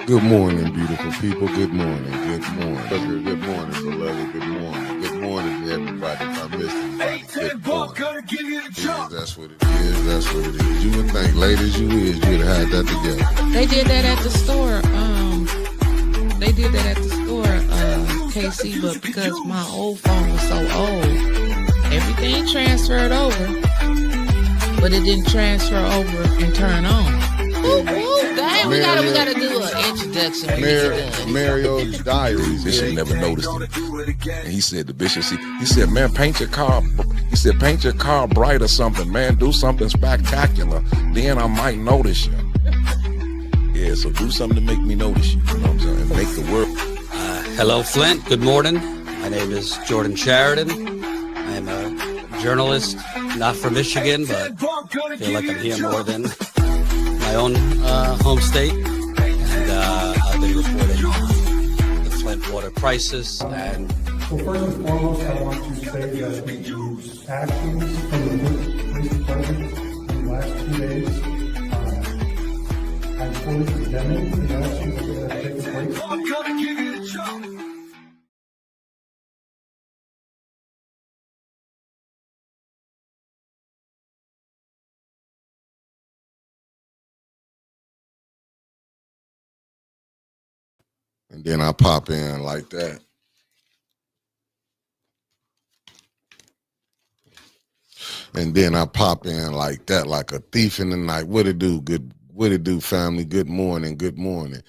Good morning, beautiful people. Good morning. Good morning. Good morning, beloved. Good morning. Good morning to everybody. If I missed anybody, good morning. That's what it is. That's what it is. You would think, late as you is, you'd have had that together. They did that at the store. KC, but because my old phone was so old, everything transferred over, but it didn't transfer over and turn on. Dang, we gotta do an introduction. Mario's Diaries. Bishop never noticed him. And he said, the bishop, he said, man, paint your car bright or something, man. Do something spectacular. Then I might notice you. Yeah, so do something to make me notice you. You know what I'm saying? And make the world. Hello, Flint. Good morning. My name is Jordan Sheridan. I'm a journalist, not from Michigan, but I feel like I'm here more than my own home state. And I've been reporting on the Flint water crisis. And well, first and foremost, I want to say that the actions from the police department in the last 2 days, I'm fully condemning the actions that have taken place. I'm gonna give you a job. And then I pop in like that. And then I pop in like that, like a thief in the night. What it do? What it do, family? Good morning. Good morning.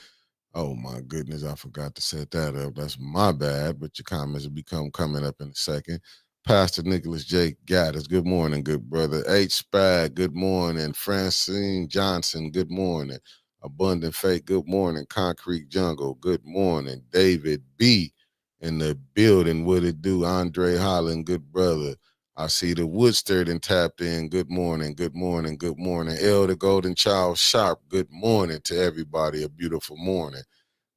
Oh my goodness, I forgot to set that up. That's my bad, but your comments will become coming up in a second. Pastor Nicholas J. Gaddis, good morning, good brother. H. Spag, good morning. Francine Johnson, good morning. Abundant Faith, good morning. Concrete Jungle, good morning. David B. in the building, what it do? Andre Holland, good brother. I see the Woodsterd and tapped in. Good morning, good morning, good morning. Elder Golden Child Sharp, good morning to everybody. A beautiful morning.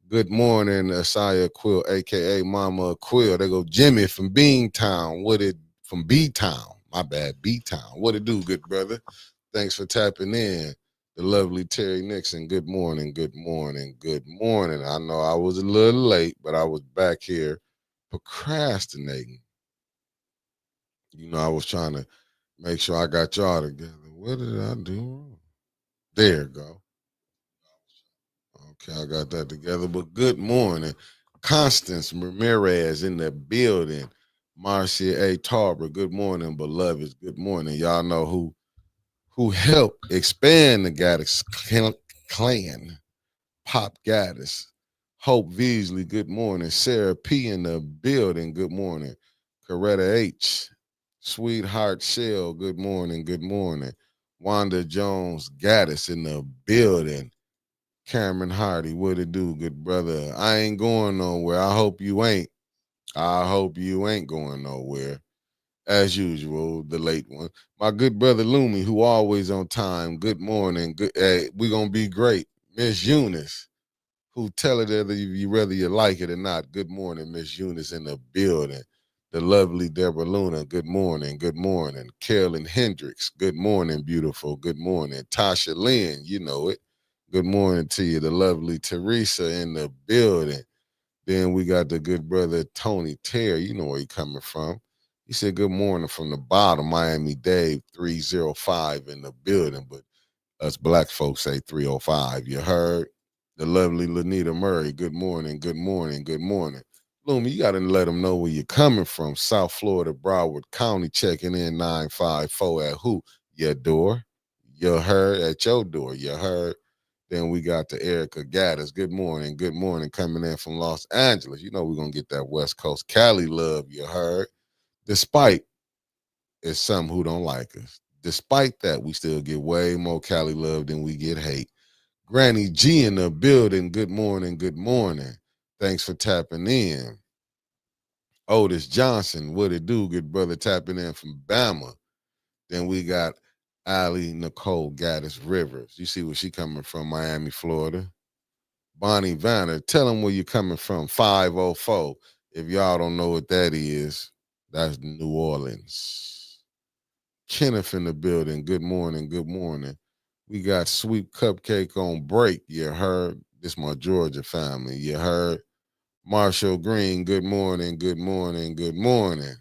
Good morning, Asaya Quill, a.k.a. Mama Quill. There go Jimmy from Beantown. From B-Town. My bad, B-Town. What it do, good brother? Thanks for tapping in. The lovely Terry Nixon, good morning, good morning, good morning. I know I was a little late, but I was back here procrastinating. You know, I was trying to make sure I got y'all together. What did I do wrong? There you go. Okay, I got that together. But good morning. Constance Ramirez in the building. Marcia A. Tarver, good morning, beloveds. Good morning. Y'all know who helped expand the Gaddis clan. Pop Gaddis. Hope Beasley, good morning. Sarah P. in the building, good morning. Coretta H. Sweetheart Shell, good morning, good morning. Wanda Jones Gaddis in the building. Cameron Hardy, what it do, good brother? I ain't going nowhere. I hope you ain't. I hope you ain't going nowhere. As usual, the late one. My good brother Lumi, who always on time. Good morning. Good. Hey, we gonna be great. Miss Eunice, who tell it whether you like it or not. Good morning, Miss Eunice in the building. The lovely Deborah Luna, good morning, good morning. Carolyn Hendricks, good morning, beautiful, good morning. Tasha Lynn, you know it. Good morning to you. The lovely Teresa in the building. Then we got the good brother Tony Terry, you know where he coming from. He said good morning from the bottom, Miami Dave 305 in the building, but us black folks say 305, you heard? The lovely Lanita Murray, good morning, good morning, good morning. Lumi, you got to let them know where you're coming from. South Florida, Broward County, checking in 954 at who? Your door. You heard? At your door, you heard? Then we got the Erica Gaddis. Good morning, coming in from Los Angeles. You know we're going to get that West Coast Cali love, you heard? Despite it's some who don't like us. Despite that, we still get way more Cali love than we get hate. Granny G in the building. Good morning, good morning. Thanks for tapping in. Otis Johnson, what it do? Good brother tapping in from Bama. Then we got Allie Nicole Gaddis Rivers. You see where she coming from, Miami, Florida. Bonnie Vanner, tell them where you coming from, 504. If y'all don't know what that is, that's New Orleans. Kenneth in the building. Good morning, good morning. We got Sweet Cupcake on break, you heard. This my Georgia family. You heard? Marshall Green, good morning, good morning, good morning.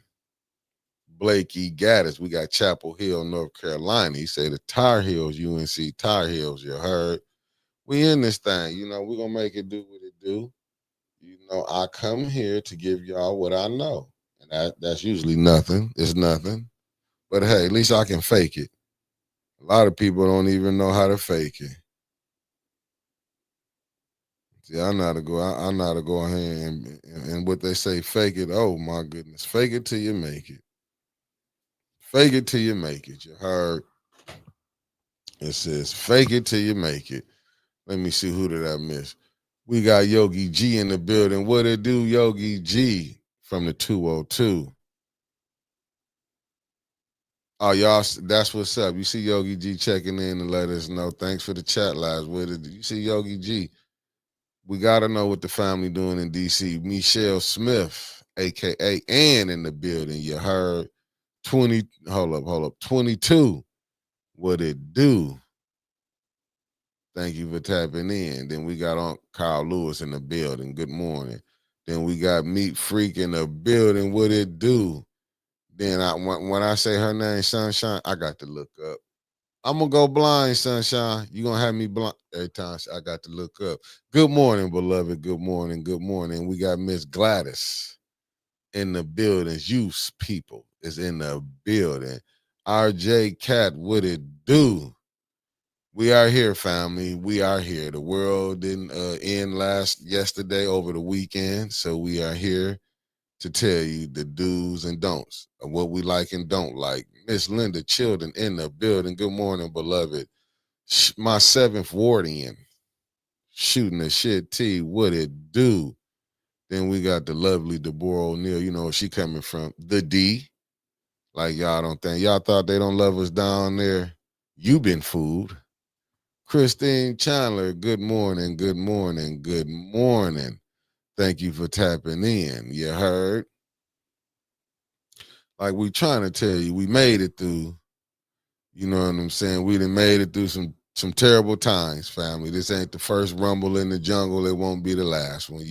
Blakey Gaddis, we got Chapel Hill, North Carolina. He say the Tar Heels, UNC Tar Heels, you heard? We in this thing, we gonna make it do what it do. I come here to give y'all what I know. And that's usually nothing. It's nothing. But hey, at least I can fake it. A lot of people don't even know how to fake it. See, I know how to go. I know how to go ahead and what they say, fake it. Oh my goodness, fake it till you make it. Fake it till you make it. You heard? It says fake it till you make it. Let me see, who did I miss? We got Yogi G in the building. What it do, Yogi G from the 202? Oh, y'all, that's what's up. You see Yogi G checking in and let us know. Thanks for the chat lives. What it? You see Yogi G? We got to know what the family doing in D.C. Michelle Smith, a.k.a. Ann, in the building. You heard? 20, hold up. 22. What it do? Thank you for tapping in. Then we got on Carl Lewis in the building. Good morning. Then we got Meat Freak in the building. What it do? Then when I say her name, Sunshine, I got to look up. I'm gonna go blind, Sunshine. You gonna have me blind every time I got to look up. Good morning, beloved. Good morning. Good morning. We got Miss Gladys in the building. Use people is in the building. RJ Cat, what it do? We are here, family. We are here. The world didn't end yesterday over the weekend, so we are here to tell you the do's and don'ts of what we like and don't like. Miss Linda Children in the building. Good morning, beloved. My seventh wardian shooting the shit T. What it do? Then we got the lovely Deborah O'Neill. You know where she coming from. The D. Like y'all don't think. Y'all thought they don't love us down there. You been fooled. Christine Chandler, good morning, good morning, good morning. Thank you for tapping in. You heard? Like we trying to tell you, we made it through. You know what I'm saying? We done made it through some terrible times, family. This ain't the first rumble in the jungle. It won't be the last one,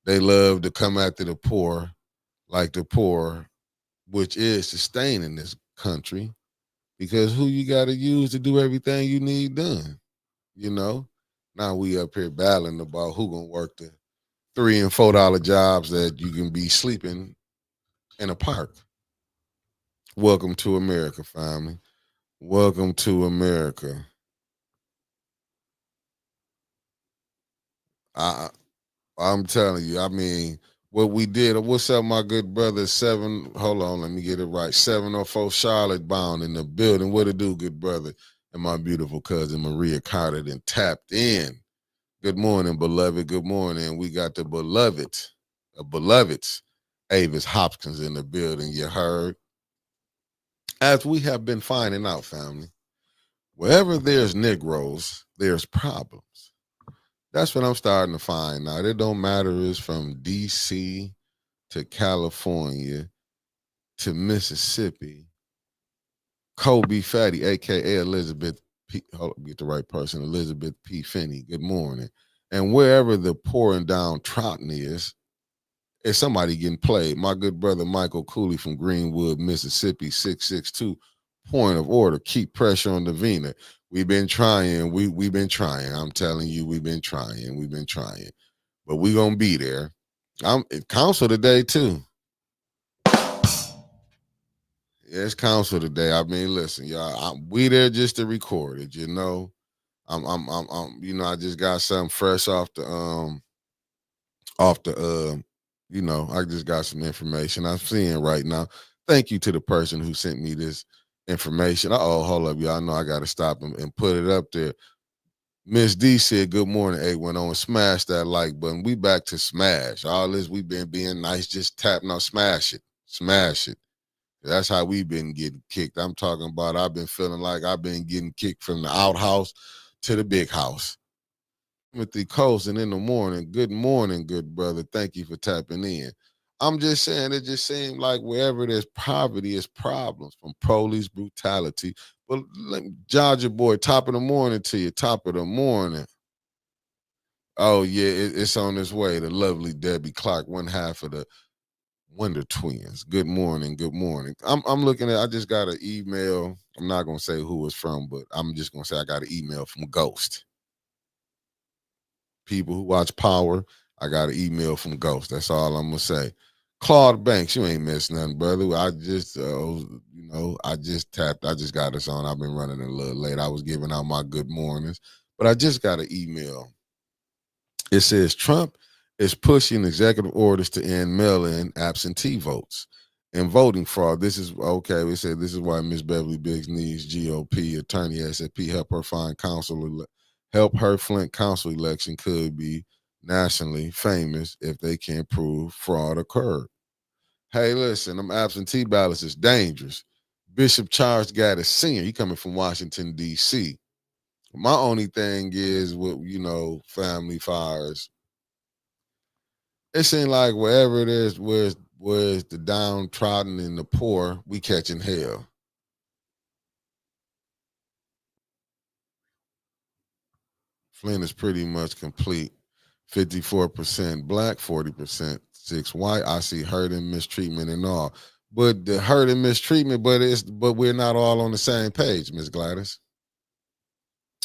They love to come after the poor, like the poor, which is sustaining this country, because who you got to use to do everything you need done, you know? Now we up here battling about who gonna work the $3 and $4 jobs that you can be sleeping in a park. Welcome to America, family. Welcome to America. I I'm telling you, I mean, what we did. What's up, my good brother? Hold on, let me get it right. 704 Charlotte bound in the building. What it do, good brother? And my beautiful cousin Maria Carter then tapped in. Good morning, beloved. Good morning. We got the beloveds, Avis Hopkins in the building. You heard? As we have been finding out, family, wherever there's Negroes, there's problems. That's what I'm starting to find out. It don't matter if it's from D.C. to California to Mississippi. Kobe Fatty, a.k.a. Elizabeth P. Hold up, get the right person. Elizabeth P. Finney. Good morning. And wherever the pouring down Troughton is somebody getting played. My good brother Michael Cooley from Greenwood, Mississippi, 662. Point of order. Keep pressure on the Vena. We've been trying. We've been trying. I'm telling you, we've been trying. We've been trying. But we gonna be there. I'm at council today too. Yeah, it's council today. I mean, listen, y'all. We there just to record it. I just got something fresh off the I just got some information I'm seeing right now. Thank you to the person who sent me this information. Oh, hold up, y'all. I know I got to stop and put it up there. Miss D said, good morning, 810. Smash that like button. We back to smash. All this, we been being nice, just tap now, smash it. Smash it. That's how we been getting kicked. I'm talking about I've been feeling like I've been getting kicked from the outhouse to the big house. Timothy Colson in the morning. Good morning, good brother. Thank you for tapping in. I'm just saying, it just seems like wherever there's poverty, is problems from police brutality. But let me judge your boy, top of the morning to you, top of the morning. Oh yeah, it's on its way. The lovely Debbie Clark, one half of the Wonder Twins. Good morning. Good morning. I'm looking at. I just got an email. I'm not gonna say who it's from, but I'm just gonna say I got an email from Ghost. People who watch Power, I got an email from Ghost. That's all I'm gonna say. Claude Banks, you ain't missed nothing, brother. I just tapped. I just got us on. I've been running a little late. I was giving out my good mornings, but I just got an email. It says Trump is pushing executive orders to end mail-in absentee votes and voting fraud. This is okay. We said this is why Miss Beverly Biggs needs GOP attorney SAP help her find help her Flint council election could be nationally famous if they can prove fraud occurred. Hey, listen, them absentee ballots is dangerous. Bishop Charles Gaddis Sr., he coming from Washington, D.C. My only thing is with, family fires. It seems like wherever it is, where's the downtrodden and the poor, we catching hell. Flint is pretty much complete. 54% black, 40% six white. I see hurt and mistreatment and all. But the hurt and mistreatment, but we're not all on the same page, Miss Gladys.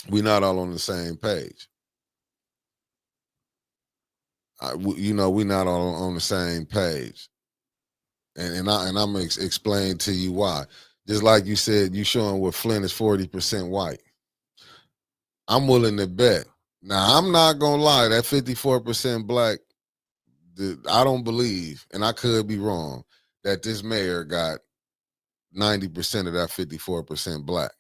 We're not all on the same page. We're not all on the same page. And I'm gonna explain to you why. Just like you said, you showing where Flint is 40% white. I'm willing to bet. Now I'm not gonna lie, that 54% black, I don't believe, and I could be wrong, that this mayor got 90% of that 54% black.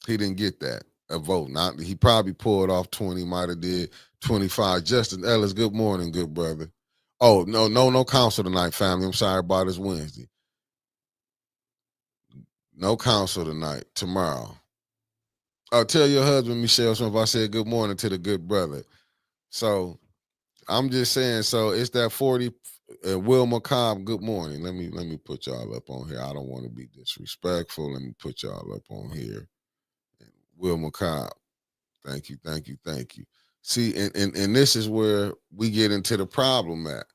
He didn't get that a vote. Not he probably pulled off 20, might have did 25. Justin Ellis, good morning, good brother. Oh, no council tonight, family. I'm sorry about this Wednesday. No council tonight. Tomorrow. Tell your husband, Michelle Smith, I said good morning to the good brother. So I'm just saying, so it's that 40 Will McCobb, good morning. Let me put y'all up on here. I don't want to be disrespectful. Let me put y'all up on here. Will McCobb. Thank you, thank you, thank you. See, and this is where we get into the problem at.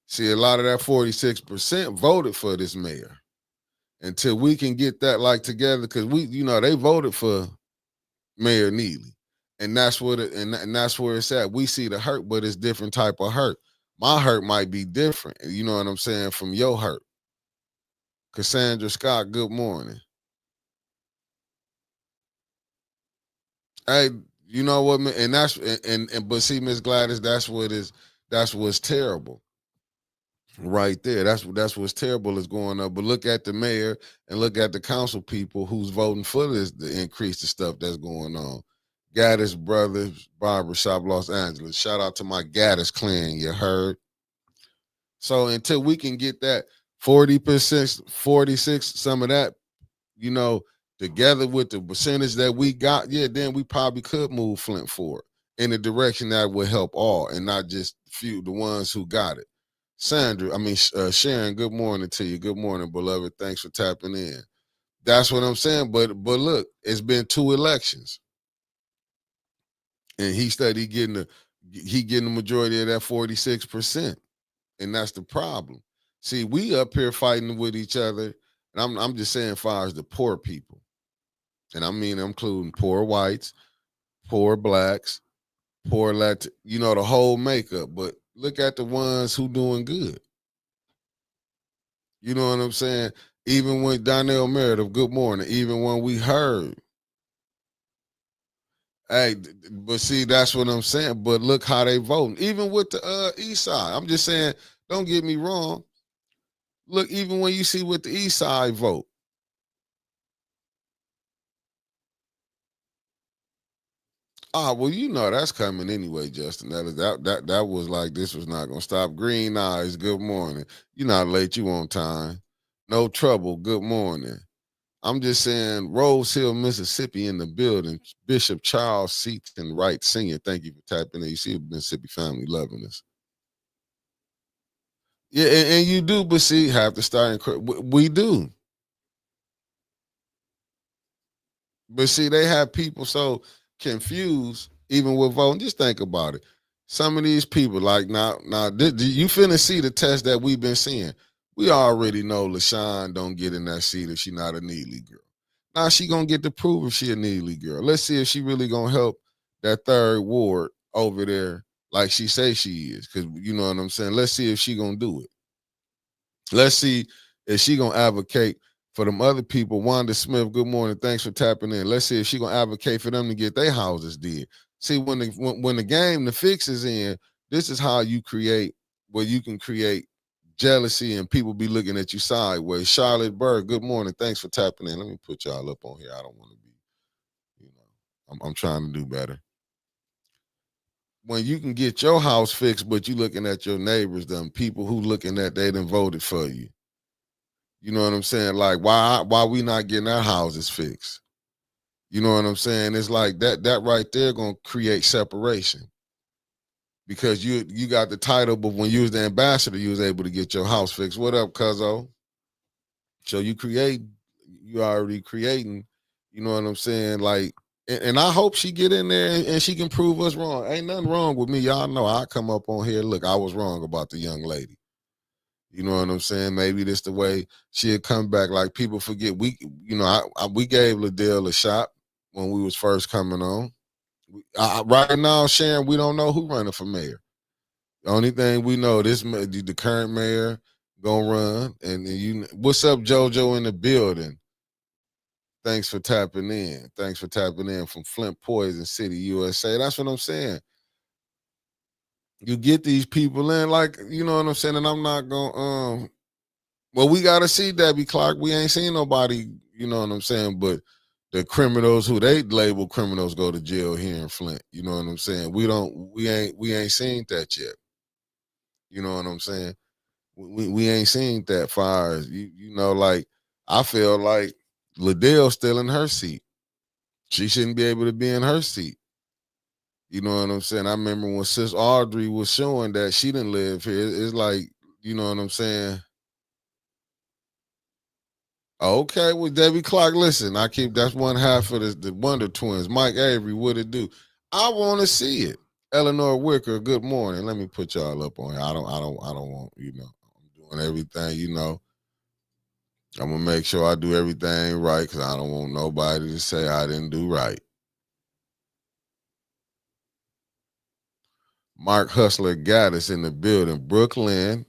See, a lot of that 46% voted for this mayor. Until we can get that like together, because they voted for Mayor Neely. And that's what and that's where it's at. We see the hurt, but it's different type of hurt. My hurt might be different. You know what I'm saying? From your hurt. Cassandra Scott, good morning. Hey, you know what, man? And that's and but see, Miss Gladys, that's what's terrible. Right there. That's what's terrible is going up. But look at the mayor and look at the council people who's voting for this to increase the stuff that's going on. Gaddis Brothers Barbershop, Los Angeles. Shout out to my Gaddis clan, you heard? So until we can get that 40%, 46, some of that, you know, together with the percentage that we got, yeah, then we probably could move Flint forward in a direction that would help all and not just few, the ones who got it. Sharon, good morning to you. Good morning, beloved. Thanks for tapping in. That's what I'm saying. But look, it's been 2 elections. And he getting the majority of that 46%. And that's the problem. See, we up here fighting with each other. And I'm just saying, as far as the poor people. And I mean, I'm including poor whites, poor blacks, poor Latin, the whole makeup. But look at the ones who doing good. You know what I'm saying? Even when Donnell Meredith, good morning, even when we heard, hey, but see, that's what I'm saying. But look how they voting. Even with the East Side. I'm just saying, don't get me wrong. Look, even when you see what the East Side vote. Well, that's coming anyway, Justin. That was like this was not gonna stop. Green eyes, good morning. You're not late, you on time. No trouble, good morning. I'm just saying, Rose Hill, Mississippi in the building. Bishop Charles Seaton Wright Sr., thank you for tapping in. You see Mississippi family loving us. Yeah, and you do, but see, have to start. We do. But see, they have people so confused, even with voting. Just think about it. Some of these people, like now, you finna see the test that we've been seeing. We already know LaShawn don't get in that seat if she not a Neely girl. Now she gonna get to prove if she a Neely girl. Let's see if she really gonna help that third ward over there like she say she is. Cause you know what I'm saying? Let's see if she gonna do it. Let's see if she gonna advocate for them other people. Wanda Smith, good morning. Thanks for tapping in. Let's see if she gonna advocate for them to get their houses did. See, when the game, the fix is in, this is how you create where you can create jealousy and people be looking at you sideways. Charlotte Berg, good morning. Thanks for tapping in. Let me put y'all up on here. I don't want to be, I'm trying to do better. When you can get your house fixed, but you looking at your neighbors, them people who looking at they done voted for you. You know what I'm saying? Like, why we not getting our houses fixed? You know what I'm saying? It's like that right there gonna create separation. Because you got the title, but when you was the ambassador, you was able to get your house fixed. What up, cuzzo? So you already creating, you know what I'm saying? Like, and I hope she get in there and she can prove us wrong. Ain't nothing wrong with me. Y'all know I come up on here. Look, I was wrong about the young lady. You know what I'm saying? Maybe this the way she'll come back. Like people forget, we gave Liddell a shot when we was first coming on. Right now, Sharon, we don't know who running for mayor. The only thing we know, the current mayor gonna run. And what's up, JoJo in the building? Thanks for tapping in. Thanks for tapping in from Flint, Poison City, USA. That's what I'm saying. You get these people in, like, you know what I'm saying? And I'm not gonna well, we gotta see Debbie Clark. We ain't seen nobody, you know what I'm saying, but the criminals who they label criminals go to jail here in Flint. You know what I'm saying? We ain't seen that yet. You know what I'm saying? We ain't seen that far as you know, like I feel like Liddell's still in her seat. She shouldn't be able to be in her seat. You know what I'm saying? I remember when Sis Audrey was showing that she didn't live here. It's like, you know what I'm saying? Okay, well, Debbie Clark, listen, that's one half of the Wonder Twins. Mike Avery, what it do? I want to see it. Eleanor Wicker, good morning. Let me put y'all up on here. I don't want, I'm doing everything, I'm gonna make sure I do everything right because I don't want nobody to say I didn't do right. Mark Hustler got us in the building. Brooklyn.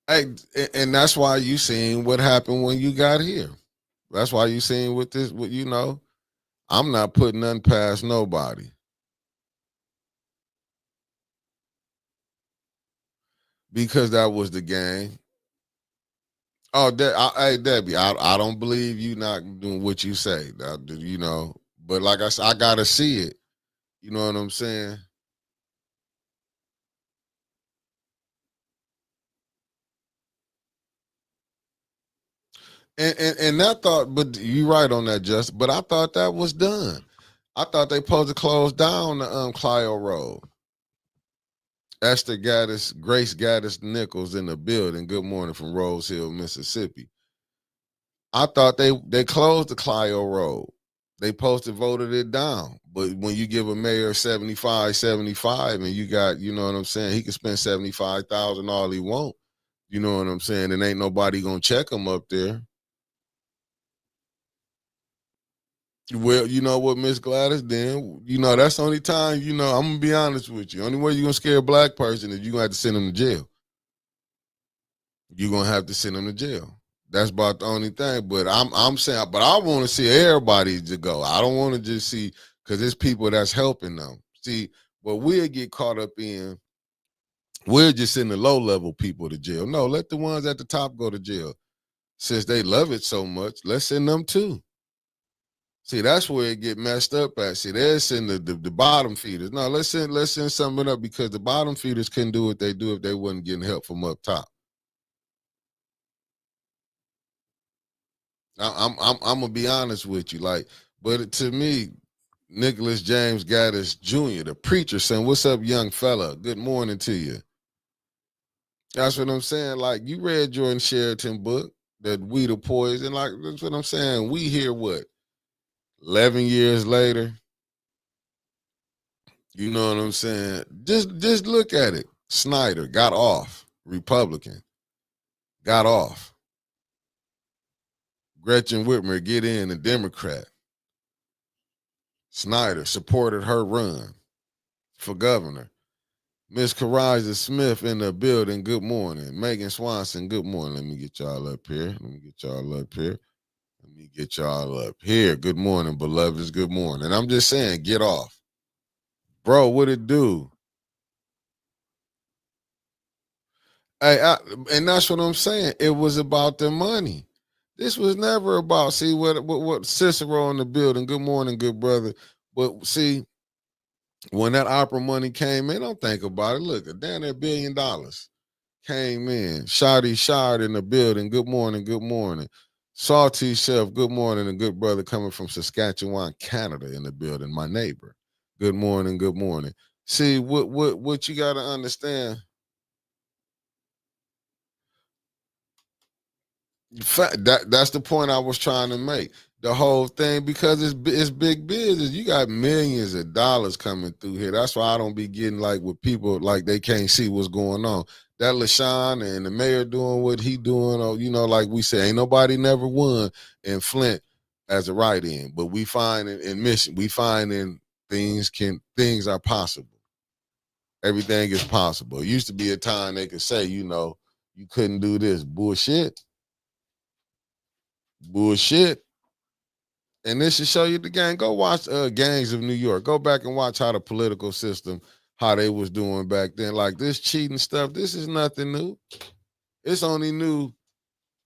Hey, and that's why you seen what happened when you got here. That's why you seen I'm not putting nothing past nobody. Because that was the game. Oh, hey Debbie, I don't believe you not doing what you say. But like I said, I gotta see it. You know what I'm saying? And that thought, but you right on that, Justin. But I thought that was done. I thought they supposed to close down the Clio Road. Esther Gaddis, Grace Gaddis Nichols in the building. Good morning from Rose Hill, Mississippi. I thought they closed the Clio Road. They posted voted it down. But when you give a mayor 75 and you got, you know what I'm saying, he can spend 75,000 all he want. You know what I'm saying? And ain't nobody gonna check him up there. Well, you know what, Miss Gladys, then, that's the only time, I'm gonna be honest with you. Only way you're gonna scare a black person is you're gonna have to send them to jail. You're gonna have to send them to jail. That's about the only thing. But I'm saying, but I want to see everybody to go. I don't want to just see, because it's people that's helping them. See, what we'll get caught up in, we'll just send the low level people to jail. No, let the ones at the top go to jail. Since they love it so much, let's send them too. See, that's where it get messed up at. See, they're sending the bottom feeders. No, let's send something up because the bottom feeders couldn't do what they do if they wasn't getting help from up top. I'm gonna be honest with you, but to me, Nicholas James Gaddis Jr., the preacher, saying, "What's up, young fella? Good morning to you." That's what I'm saying. Like, you read Jordan Sheraton book. that we the poison. Like that's what I'm saying. We here what 11 years later. You know what I'm saying? Just look at it. Snyder got off. Republican got off. Gretchen Whitmer get in, a Democrat. Snyder supported her run for governor. Miss Karaja Smith in the building. Good morning. Megan Swanson. Good morning. Let me get y'all up here. Let me get y'all up here. Let me get y'all up here. Good morning, beloveds. Good morning. I'm just saying, get off. Bro, what it do? And that's what I'm saying. It was about the money. This was never about, see, what Cicero in the building. Good morning, good brother. But see, when that opera money came in, don't think about it. Look, damn near $1 billion came in. Shotty Shard in the building. Good morning, good morning. Salty Chef, good morning, and good brother coming from Saskatchewan, Canada in the building. My neighbor. Good morning, good morning. See, what you gotta understand. That's the point I was trying to make. The whole thing, because it's big business. You got millions of dollars coming through here. That's why I don't be getting like with people like they can't see what's going on. That LaShawn and the mayor doing what he doing, or like we say, ain't nobody never won in Flint as a write-in. But we find in Mission, we find in things are possible. Everything is possible. It used to be a time they could say, you couldn't do this. Bullshit. And this should show you the game. Go watch Gangs of New York. Go back and watch how the political system, how they was doing back then. Like this cheating stuff, this is nothing new. It's only new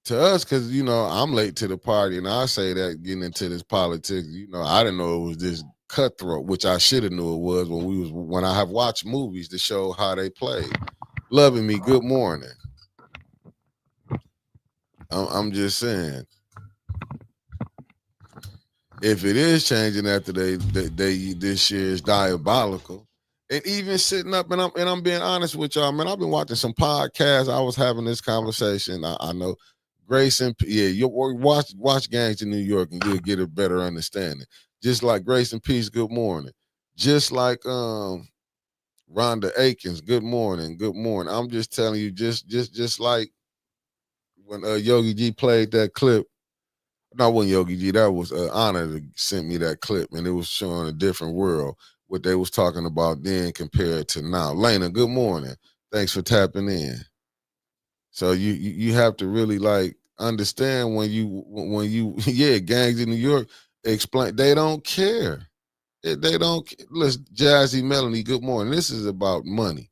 to us because, I'm late to the party. And I say that getting into this politics, I didn't know it was this cutthroat, which I should have knew it was when I have watched movies to show how they played. Loving me, good morning. I'm just saying. If it is changing after they this year is diabolical, and even sitting up and I'm being honest with y'all, man. I've been watching some podcasts. I was having this conversation. I know Grace and you watch Gangs in New York and you'll get a better understanding. Just like Grace and Peace, good morning. Just like Rhonda Akins, good morning, good morning. I'm just telling you, just like when Yogi G played that clip. Not one Yogi G. That was Honor that sent me that clip, and it was showing a different world, what they was talking about then compared to now. Lena, good morning. Thanks for tapping in. So you have to really like understand when you Gangs in New York explain they don't care. They don't. Listen, Jazzy Melanie, good morning. This is about money.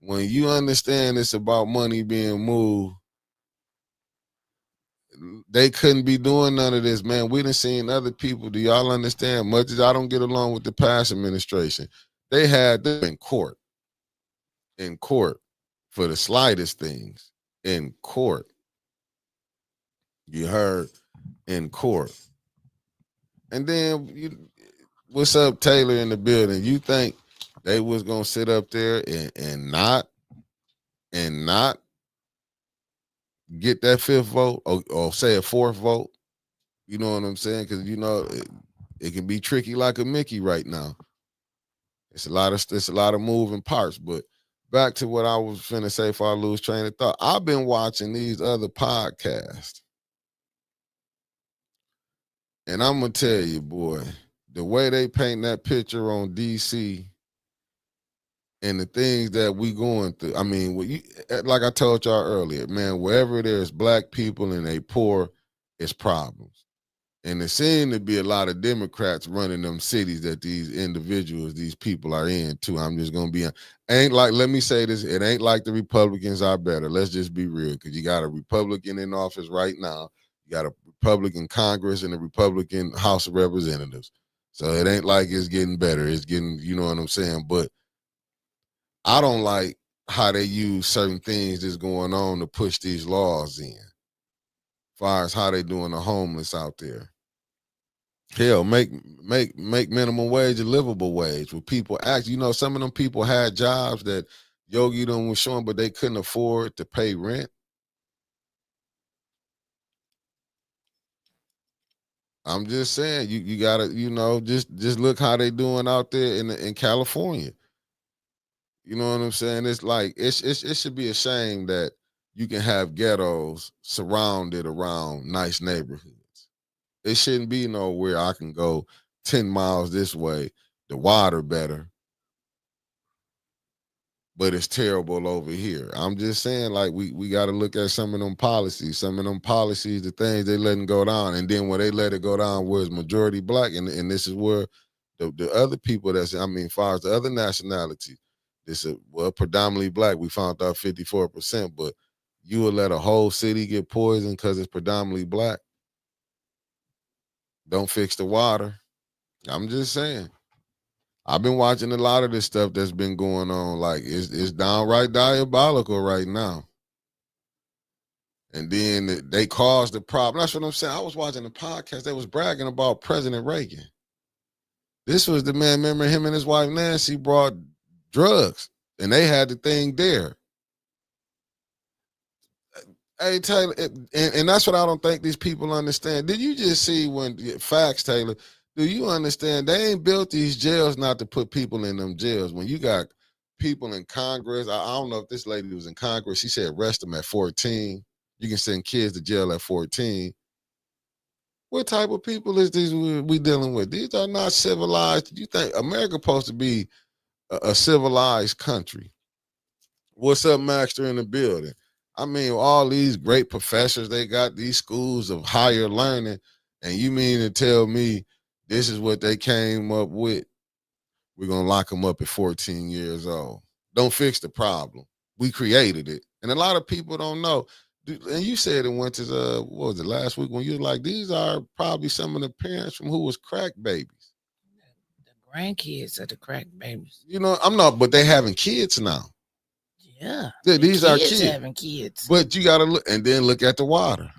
When you understand it's about money being moved, they couldn't be doing none of this, man. We done seen other people. Do y'all understand? Much as I don't get along with the past administration, they had them in court for the slightest things, in court. You heard, in court. And then, what's up, Taylor, in the building? You think they was gonna sit up there and not get that fifth vote or say a fourth vote? You know what I'm saying? Because it can be tricky like a Mickey right now. It's a lot of moving parts. But back to what I was finna say before I lose train of thought. I've been watching these other podcasts, and I'm gonna tell you, boy, the way they paint that picture on DC and the things that we going through. I mean, like I told y'all earlier, man, wherever there's black people and they poor, it's problems. And there seem to be a lot of Democrats running them cities that these individuals, these people are in too. I'm just gonna be let me say this, it ain't like the Republicans are better. Let's just be real, because you got a Republican in office right now, you got a Republican Congress and a Republican House of Representatives. So it ain't like it's getting better. It's getting, you know what I'm saying? But I don't like how they use certain things that's going on to push these laws in. As far as how they doing the homeless out there. Hell, make minimum wage a livable wage. Where people some of them people had jobs that Yogi them was showing, but they couldn't afford to pay rent. I'm just saying, you gotta, just look how they doing out there in California. You know what I'm saying? It's like it should be a shame that you can have ghettos surrounded around nice neighborhoods. It shouldn't be nowhere I can go 10 miles this way, the water better, but it's terrible over here. I'm just saying, like, we got to look at some of them policies. Some of them policies, the things they letting go down, and then when they let it go down, where it's majority black, and this is where the other people as far as the other nationality, this is predominantly black. We found out 54%, but you will let a whole city get poisoned because it's predominantly black. Don't fix the water. I'm just saying. I've been watching a lot of this stuff that's been going on. Like it's downright diabolical right now. And then they caused the problem. That's what I'm saying. I was watching a podcast. They was bragging about President Reagan. This was the man. Remember him and his wife Nancy brought drugs, and they had the thing there. Hey Taylor, and that's what I don't think these people understand. Did you just see when facts, Taylor? Do you understand they ain't built these jails not to put people in them jails? When you got people in Congress, I don't know if this lady was in Congress. She said arrest them at 14. You can send kids to jail at 14. What type of people is these we dealing with? These are not civilized. You think America supposed to be a civilized country? What's up, Maxter, in the building? I mean, all these great professors, they got these schools of higher learning, and you mean to tell me this is what they came up with? We're going to lock them up at 14 years old. Don't fix the problem. We created it. And a lot of people don't know. And you said it went to, what was it, last week when you was like, these are probably some of the parents from who was crack babies. The grandkids are the crack babies. I'm not, but they having kids now. Yeah. These are kids having kids. But you got to look, and then look at the water.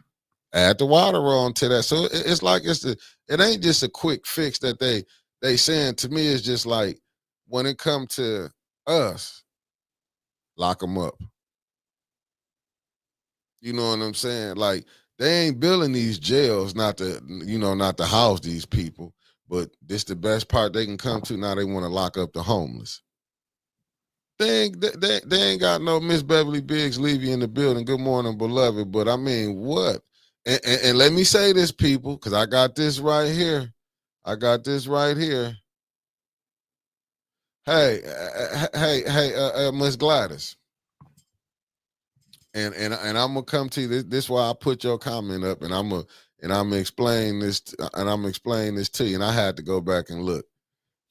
Add the water on to that. So it's like it ain't just a quick fix that they saying. To me, it's just like when it come to us, lock them up. You know what I'm saying? Like they ain't building these jails not to house these people, but this the best part they can come to. Now they want to lock up the homeless. They ain't got no Miss Beverly Biggs Levy in the building. Good morning, beloved. But I mean, what? And let me say this, people, because I got this right here. Hey, Miss Gladys. And I'm gonna come to you. This is why I put your comment up, and I'm explaining this to you. And I had to go back and look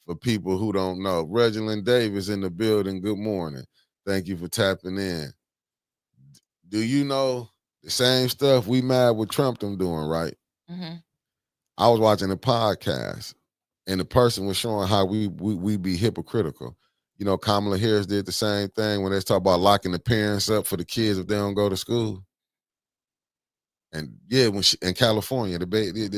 for people who don't know. Reginald Davis in the building. Good morning. Thank you for tapping in. Do you know the same stuff we mad with Trump them doing, right? Mm-hmm. I was watching a podcast, and the person was showing how we be hypocritical. Kamala Harris did the same thing when they talk about locking the parents up for the kids if they don't go to school. And yeah, when in California,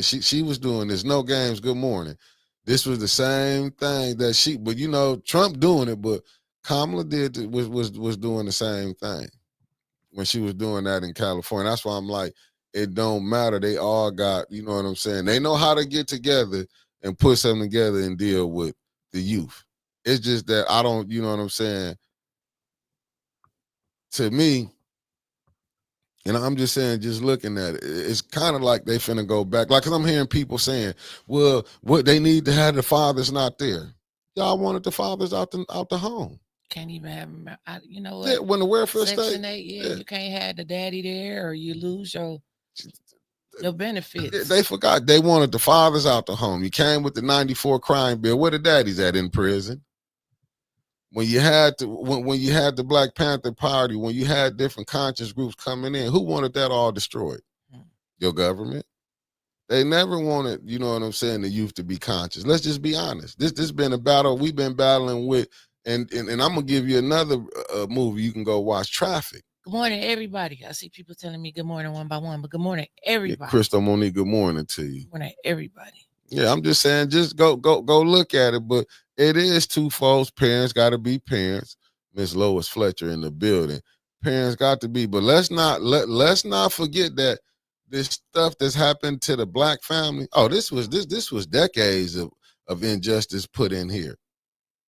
she was doing this. No games. Good morning. This was the same thing that but Trump doing it, but Kamala was doing the same thing when she was doing that in California. That's why I'm like, it don't matter. They all got, you know what I'm saying? They know how to get together and put something together and deal with the youth. It's just that I don't, you know what I'm saying? To me, and I'm just saying, just looking at it, it's kind of like they finna go back. Like, cause I'm hearing people saying, well, what they need to have the fathers not there. Y'all wanted the fathers out the home. Can't even have them. You know what? Yeah, when the welfare Section state. 8, you can't have the daddy there or you lose your benefits. They forgot they wanted the fathers out the home. You came with the 94 crime bill. Where the daddies at in prison? When you had the Black Panther Party, when you had different conscious groups coming in, who wanted that all destroyed? Your government. They never wanted, you know what I'm saying, the youth to be conscious. Let's just be honest. This been a battle we've been battling with, and I'm gonna give you another movie you can go watch, Traffic. Good morning, everybody. I see people telling me good morning one by one, but good morning, everybody. Yeah, Crystal Monique, good morning to you. Good morning, everybody. Yeah, I'm just saying, just go look at it. But it is twofold. Parents got to be parents. Miss Lois Fletcher in the building. Parents got to be, but let's not forget that this stuff that's happened to the black family. Oh, this was decades of injustice put in here.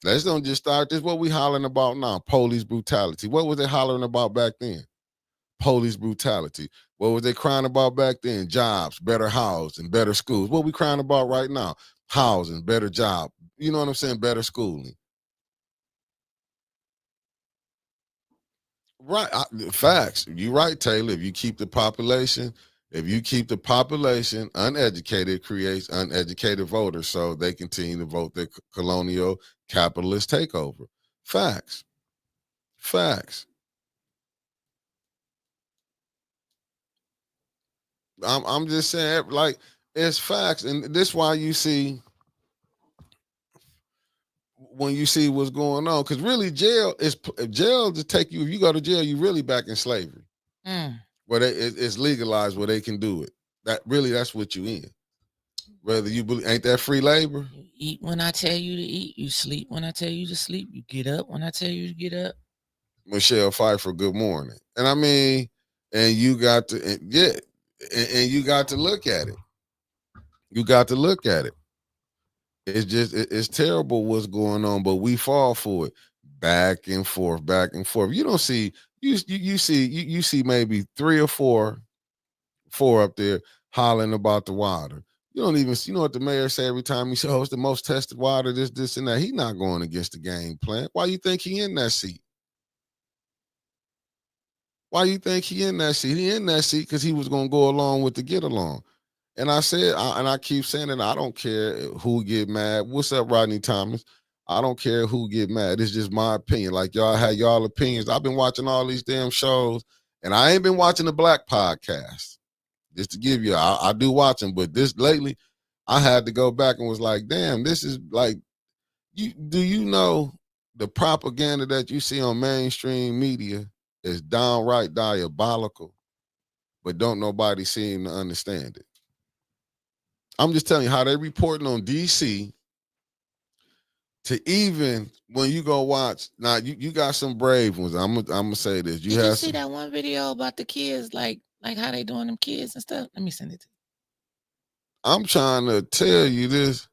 Let's don't just start this. What we hollering about now? Police brutality. What was they hollering about back then? Police brutality. What was they crying about back then? Jobs, better housing, better schools. What we crying about right now? Housing, better job. You know what I'm saying? Better schooling. Right. Facts. You're right, Taylor. If you keep the population uneducated, it creates uneducated voters, so they continue to vote their colonial capitalist takeover. Facts. Facts. I'm just saying, like, it's facts, and this why you see when you see what's going on, because really jail to take you. If you go to jail, you really back in slavery. Where it's legalized, where they can do it. That's what you in. Whether you believe, ain't that free labor? You eat when I tell you to eat. You sleep when I tell you to sleep. You get up when I tell you to get up. Michelle Pfeiffer, good morning. And I mean, and you got to, and you got to look at it. You got to look at it. It's just, it's terrible what's going on, but we fall for it. Back and forth, back and forth. You don't see, you see maybe 3 or 4 up there hollering about the water. You don't even, you know what the mayor say every time he says, oh, it's the most tested water, this, and that. He's not going against the game plan. Why you think he in that seat? Why you think he in that seat? He in that seat because he was going to go along with the get along. And I said, and I keep saying it, I don't care who get mad. What's up, Rodney Thomas? I don't care who get mad. It's just my opinion. Like, y'all had y'all opinions. I've been watching all these damn shows, and I ain't been watching the black podcast. Just to give you, I do watch them, but this lately, I had to go back and was like, damn, this is like, do you know the propaganda that you see on mainstream media is downright diabolical, but don't nobody seem to understand it. I'm just telling you how they reporting on DC to even when you go watch. Now you got some brave ones. I'm gonna say this. Did you see that one video about the kids, like how they doing them kids and stuff? Let me send it to you. I'm trying to tell you this.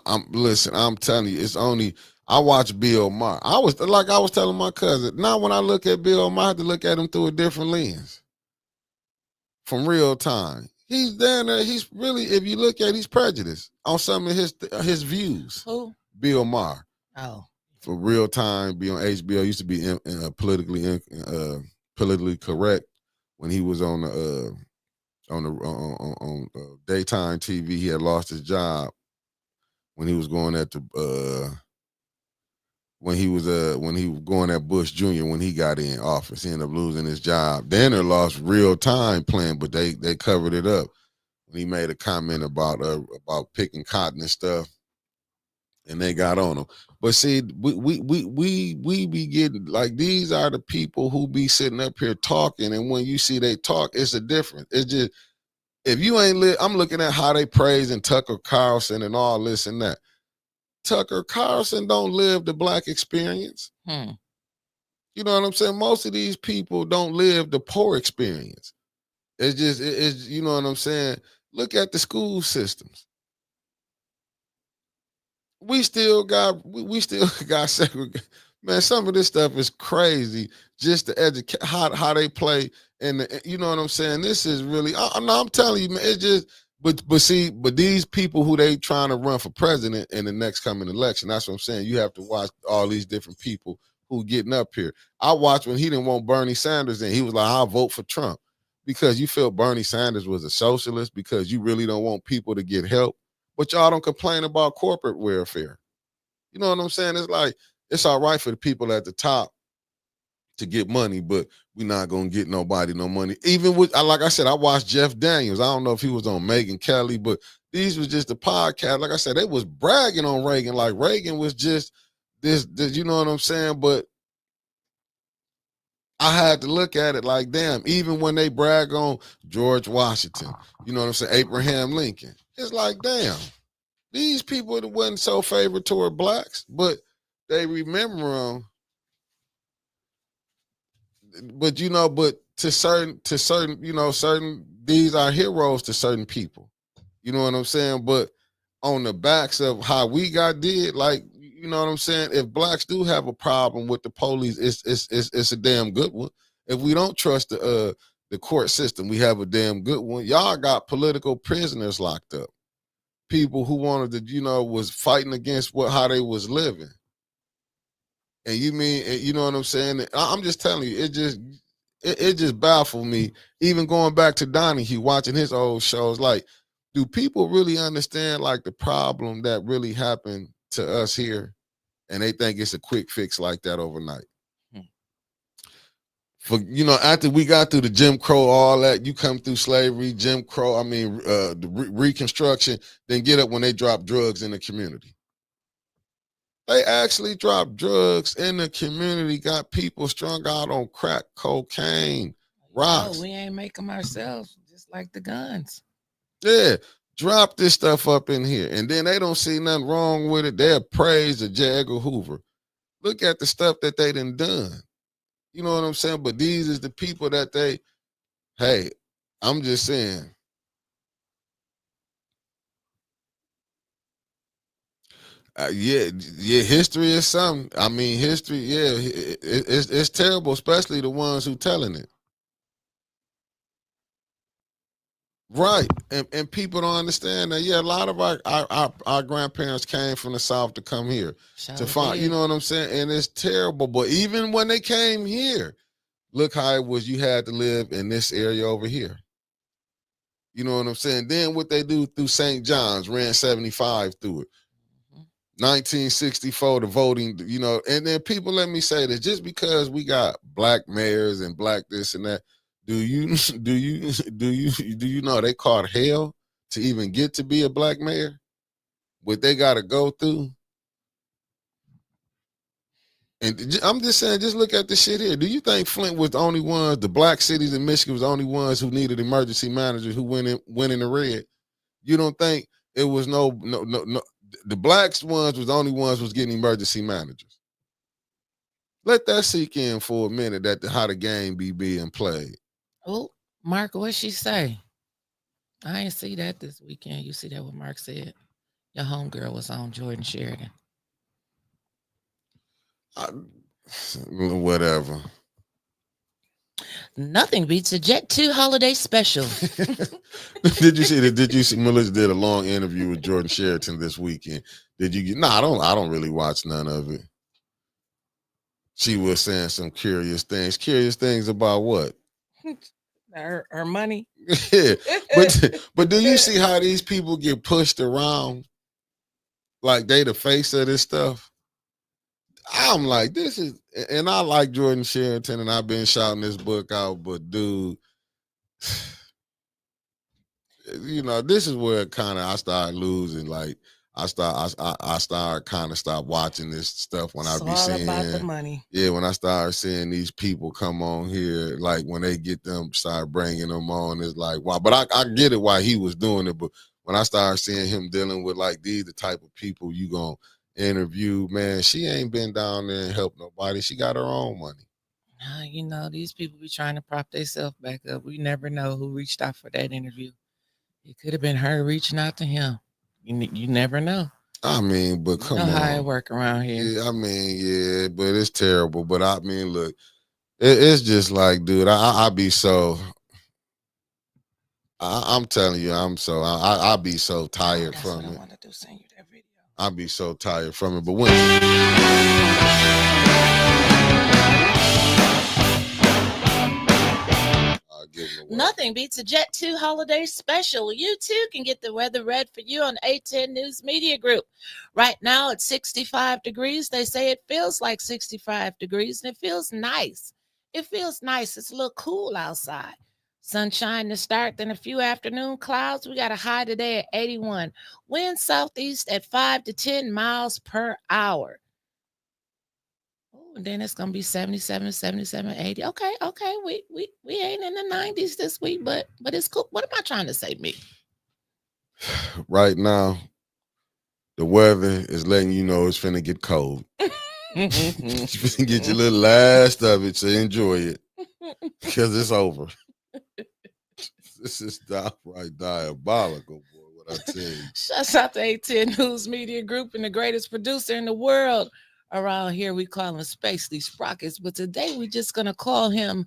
I'm telling you, it's only I watch Bill Maher. I was telling my cousin. Now when I look at Bill Maher, I have to look at him through a different lens. From real time. He's down there. He's really, if you look at, he's prejudiced on some of his views. Who? Bill Maher. Oh. For real time, be on HBO. Used to be politically correct when he was on daytime TV. He had lost his job when he was going at the when he was going at Bush Jr. when he got in office. He ended up losing his job. Danner lost real time playing, but they covered it up when he made a comment about picking cotton and stuff, and they got on him. But see, we be getting, like, these are the people who be sitting up here talking, and when you see they talk, it's a difference. It's just, if you ain't I'm looking at how they praising Tucker Carlson and all this and that. Tucker Carlson don't live the black experience. You know what I'm saying? Most of these people don't live the poor experience. It's just, it's, you know what I'm saying? Look at the school systems. We still got segregation. Man, some of this stuff is crazy. Just to educate how they play, and you know what I'm saying. This is really. I'm telling you, man. It's just. But these people who they trying to run for president in the next coming election. That's what I'm saying. You have to watch all these different people who getting up here. I watched when he didn't want Bernie Sanders in. He was like, I'll vote for Trump, because you feel Bernie Sanders was a socialist, because you really don't want people to get help. But y'all don't complain about corporate welfare. You know what I'm saying? It's like, it's all right for the people at the top to get money, but we're not gonna get nobody no money. Even with, like I said, I watched Jeff Daniels. I don't know if he was on Megyn Kelly, but these was just the podcast. Like I said, they was bragging on Reagan, like Reagan was just this, you know what I'm saying? But I had to look at it like, damn, even when they brag on George Washington, you know what I'm saying, Abraham Lincoln, it's like, damn, these people that wasn't so favored toward blacks, but they remember them, but but to certain, certain these are heroes to certain people. You know what I'm saying? But on the backs of how we got did, like, you know what I'm saying? If blacks do have a problem with the police, it's a damn good one. If we don't trust the court system, we have a damn good one. Y'all got political prisoners locked up. People who wanted to, was fighting against how they was living. And you know what I'm saying? I'm just telling you, it just baffled me. Even going back to Donahue, watching his old shows, like, do people really understand like the problem that really happened to us here? And they think it's a quick fix like that overnight. For after we got through the Jim Crow, all that, you come through slavery, Jim Crow, the Reconstruction, then get up when they drop drugs in the community. They actually dropped drugs in the community, got people strung out on crack, cocaine, rocks. No, we ain't make them ourselves, just like the guns. Yeah, drop this stuff up in here. And then they don't see nothing wrong with it. They'll praise the J. Edgar Hoover. Look at the stuff that they done done. You know what I'm saying? But these is the people that hey, I'm just saying. Yeah, history is something. History, yeah, it's terrible, especially the ones who telling it. Right, and people don't understand that. Yeah, a lot of our grandparents came from the South to come here to find. You know what I'm saying? And it's terrible. But even when they came here, look how it was. You had to live in this area over here. You know what I'm saying? Then what they do through St. John's, ran 75 through it. 1964, the voting, and then people, let me say this, just because we got black mayors and black this and that, do you know they caught hell to even get to be a black mayor? What they got to go through? And I'm just saying, just look at the shit here. Do you think Flint was the only ones, the black cities in Michigan was the only ones who needed emergency managers who went in the red? You don't think it was no, the blacks ones was the only ones was getting emergency managers? Let that sink in for a minute, how the game be being played. Oh, Mark, what she say? I ain't see that this weekend. You see that what Mark said? Your homegirl was on Jordan Sheridan. Whatever. Nothing beats a Jet 2 holiday special. Did you see that? Did you see Melissa did a long interview with Jordan Sheridan this weekend? Did you get? No, I don't really watch none of it. She was saying some curious things. Curious things about what? Her money. Yeah. But do you see how these people get pushed around like they the face of this stuff? I'm like, this is, and I like Jordan Sheridan, and I've been shouting this book out, but dude, this is where kind of I start losing. Like, I start kind of stop watching this stuff when I be seeing about the money. Yeah, when I start seeing these people come on here, like when they get them, start bringing them on, it's like, wow. But I get it why he was doing it, but when I started seeing him dealing with like these, the type of people you gonna interview, man, she ain't been down there and helped nobody. She got her own money. These people be trying to prop themselves back up. We never know who reached out for that interview. It could have been her reaching out to him. You never know. But come on. How it work around here. Yeah, but it's terrible. But look, it's just like, dude, I be so. I'm telling you, I be so tired from it. I wanted to send you that video. I be so tired from it. But when nothing beats a Jet 2 holiday special. You too can get the weather read for you on 810 News Media Group. Right now it's 65 degrees. They say it feels like 65 degrees and it feels nice. It feels nice. It's a little cool outside. Sunshine to start, then a few afternoon clouds. We got a high today at 81. Wind southeast at 5 to 10 miles per hour. Oh, and then it's gonna be 77, 77, 80. Okay. We ain't in the 90s this week, but it's cool. What am I trying to say, me? Right now, the weather is letting you know it's finna get cold. You get your little last of it, so enjoy it because it's over. This is downright diabolical, boy. What I tell you. Shouts out to A10 News Media Group and the greatest producer in the world. Around here, we call him Spacely Sprockets, but today we're just going to call him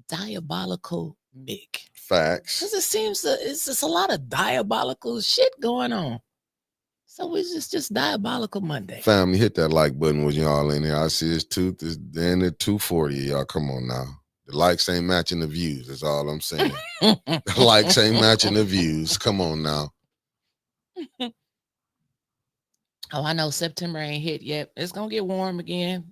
Diabolical Mick. Facts. Because it seems that it's just a lot of diabolical shit going on. So it's just Diabolical Monday. Family, hit that like button with y'all in there. I see his tooth is then at 240. Y'all, come on now. The likes ain't matching the views. That's all I'm saying. The likes ain't matching the views. Come on now. Oh, I know September ain't hit yet. It's going to get warm again.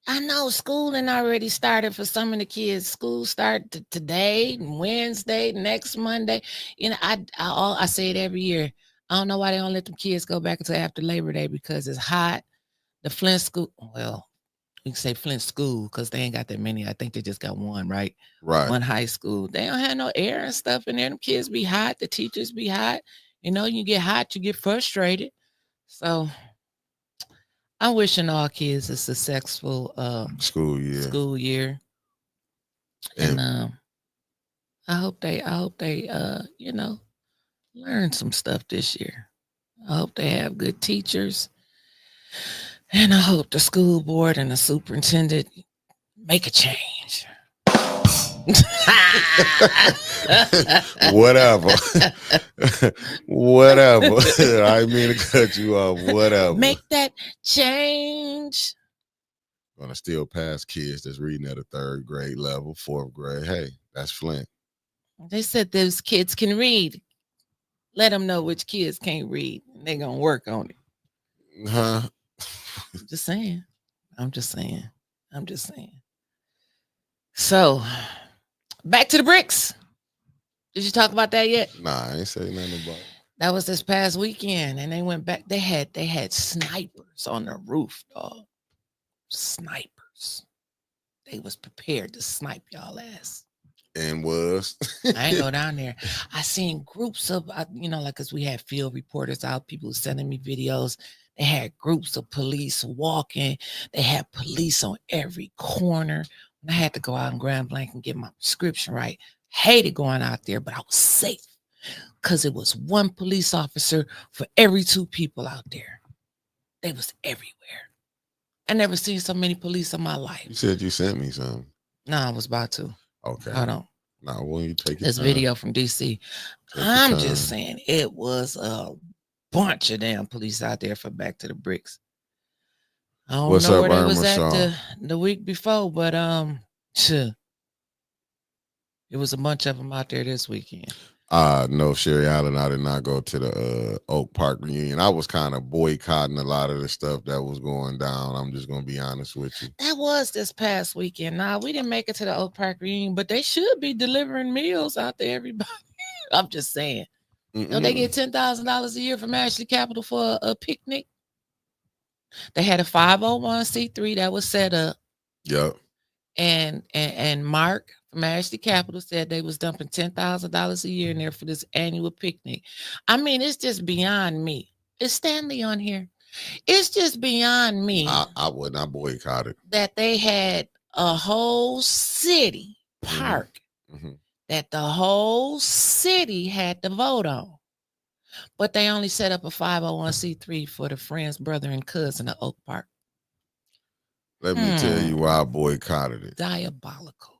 I know schooling already started for some of the kids. School start today, Wednesday, next Monday. You know, I say it every year. I don't know why they don't let them kids go back until after Labor Day because it's hot. The Flint school, well, we can say Flint school because they ain't got that many. I think they just got one, right? Right. One high school. They don't have no air and stuff in there. Them kids be hot. The teachers be hot. You know, you get hot, you get frustrated. So I'm wishing all kids a successful school year. And I hope they you know, learn some stuff this year. I hope they have good teachers. And I hope the school board and the superintendent make a change. Whatever. Whatever. I mean to cut you off. Whatever. Make that change. Gonna still pass kids that's reading at a 3rd grade level, 4th grade. Hey, that's Flint. They said those kids can read. Let them know which kids can't read. They're gonna work on it. Huh? I'm just saying. I'm just saying. So, back to the bricks. Did you talk about that yet? Nah, I ain't say nothing about it. That was this past weekend, and they went back. They had snipers on the roof, dog. Snipers. They was prepared to snipe y'all ass. And was. I ain't go down there. I seen groups of, you know, like, cause we had field reporters out, people sending me videos. They had groups of police walking. They had police on every corner. I had to go out in Grand Blanc and get my prescription right. Hated going out there, but I was safe because it was one police officer for every 2 people out there. They was everywhere. I never seen so many police in my life. You said you sent me some. No, I was about to. Okay. Hold on. Now, when you take this video from DC, I'm just saying it was a bunch of damn police out there for Back to the Bricks. I don't What's know up, where they Irma was at Shaw? the week before, but it was a bunch of them out there this weekend. No, Sherry Allen, I did not go to the Oak Park reunion. I was kind of boycotting a lot of the stuff that was going down. I'm just gonna be honest with you. That was this past weekend. Nah, we didn't make it to the Oak Park reunion, but they should be delivering meals out there, everybody. I'm just saying. Don't they get $10,000 a year from Ashley Capital for a picnic? They had a 501c3 that was set up. Yep. And Mark from Ashley Capital said they was dumping $10,000 a year in there for this annual picnic. I mean, it's just beyond me. Is Stanley on here? It's just beyond me. I would not boycott it. That they had a whole city park that the whole city had to vote on. But they only set up a 501c3 for the friends, brother, and cousin of Oak Park. Let me tell you why I boycotted it. Diabolical.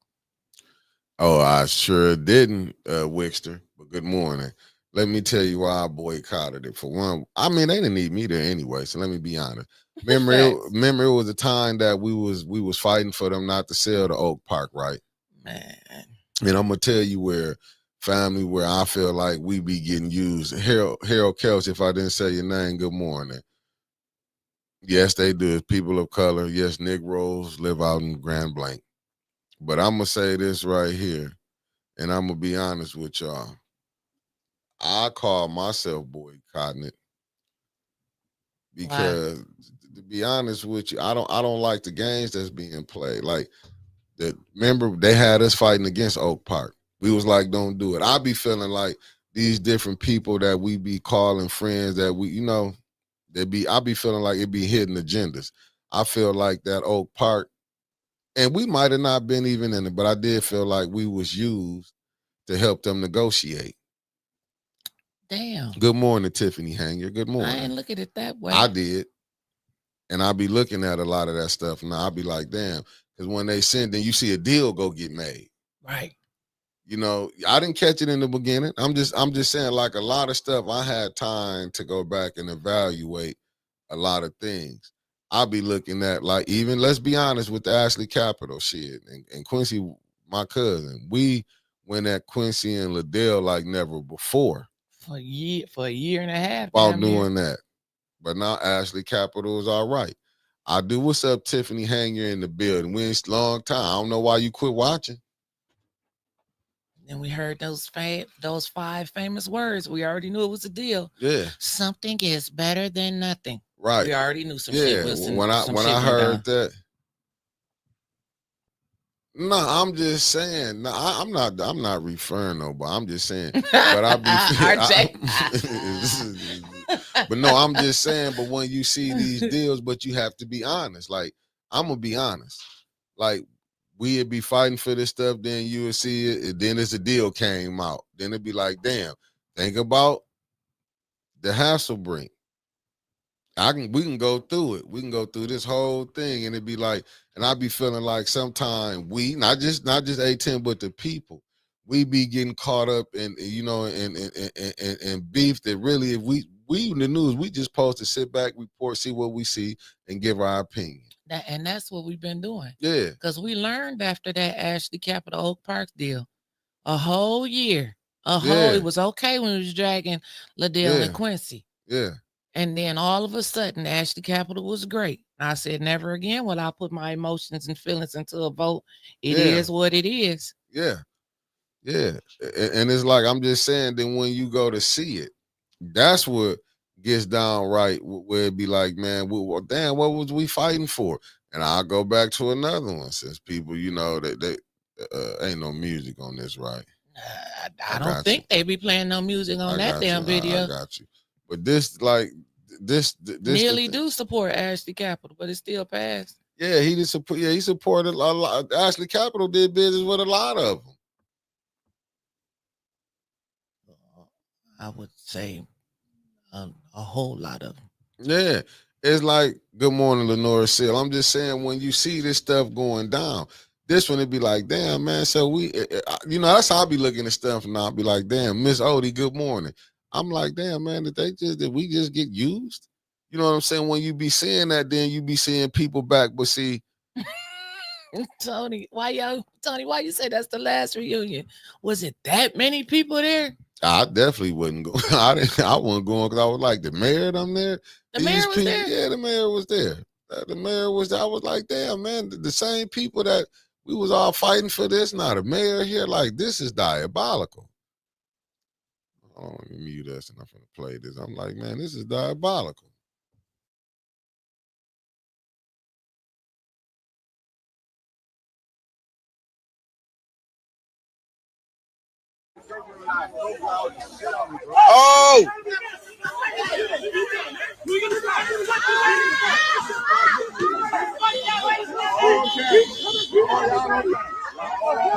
Oh, I sure didn't, Wickster. But good morning. Let me tell you why I boycotted it. For one, I mean, they didn't need me there anyway. So let me be honest. Remember, it was a time that we was fighting for them not to sell the Oak Park, right? Man. And I'm gonna tell you where I feel like we be getting used. Harold Kelsey, if I didn't say your name, good morning. Yes, they do. People of color. Yes, Negroes live out in Grand Blanc. But I'm going to say this right here, and I'm going to be honest with y'all. I call myself boycotting it because, to be honest with you, I don't like the games that's being played. Like, remember, they had us fighting against Oak Park. We was like, don't do it. I be feeling like these different people that we be calling friends that we, you know, I be feeling like it be hidden agendas. I feel like that Oak Park, and we might have not been even in it, but I did feel like we was used to help them negotiate. Damn. Good morning, Tiffany Hanger. Good I morning. ain't look at it that way. I did. And I'll be looking at a lot of that stuff now. I'll be like, damn, because when they send, then you see a deal go get made. Right. You know, I didn't catch it in the beginning. I'm just saying, like, a lot of stuff, I had time to go back and evaluate a lot of things. I'll be looking at, like, even, let's be honest, with the Ashley Capital shit and Quincy, my cousin, we went at Quincy and Liddell like never before For a year and a half. while damn near. doing that. But now Ashley Capital is all right. I do. What's up, Tiffany Hanger in the building? We ain't long time. I don't know why you quit watching. And we heard those 5 famous words. We already knew it was a deal. Yeah. Something is better than nothing. Right. We already knew some shit was when I heard that. No, I'm just saying. No, I'm not referring nobody. I'm just saying. But I be but no, I'm just saying, but when you see these deals, but you have to be honest. Like, I'm gonna be honest. Like, we'd be fighting for this stuff, then you would see it, and then as a deal came out. Then it'd be like, damn, think about the Hasselbrink. We can go through it. We can go through this whole thing, and it'd be like, and I'd be feeling like sometimes we, not just A10, but the people, we be getting caught up in, you know, in beef that really, if we in the news, we just supposed to sit back, report, see what we see, and give our opinion. And that's what we've been doing. Yeah. Because we learned after that Ashley Capital Oak Park deal, a whole year, it was okay when it was dragging Liddell and Quincy. Yeah. And then all of a sudden, Ashley Capital was great. I said, never again will I put my emotions and feelings into a vote. It is what it is. Yeah. Yeah. And it's like, I'm just saying, then when you go to see it, that's what gets down right, where it be like, man, well, damn, what was we fighting for? And I'll go back to another one, since people, you know, that they ain't no music on this, right? I don't think they be playing no music on that damn video. I got you. But this, like, this nearly do support Ashley Capital, but it still passed. Yeah, he did support. Yeah, he supported a lot. Ashley Capital did business with a lot of them. I would say a whole lot of them. Yeah, it's like, good morning, Lenora Seal. I'm just saying, when you see this stuff going down, this one, it'd be like, damn, man. So we, you know, that's how I be looking at stuff now. I'll be like, damn, Miss Odie, good morning. I'm like, damn, man, did we just get used? You know what I'm saying? When you be seeing that, then you be seeing people back. But see, Tony, why you say that's the last reunion? Was it that many people there? I definitely wouldn't go. I wasn't going because I was like, the mayor, I'm there. The mayor was there? Yeah, the mayor was there. The mayor was there. I was like, damn, man, the same people that we was all fighting for this. Now the mayor here, like, this is diabolical. Oh, let me mute us and I'm going to play this. I'm like, man, this is diabolical. Oh!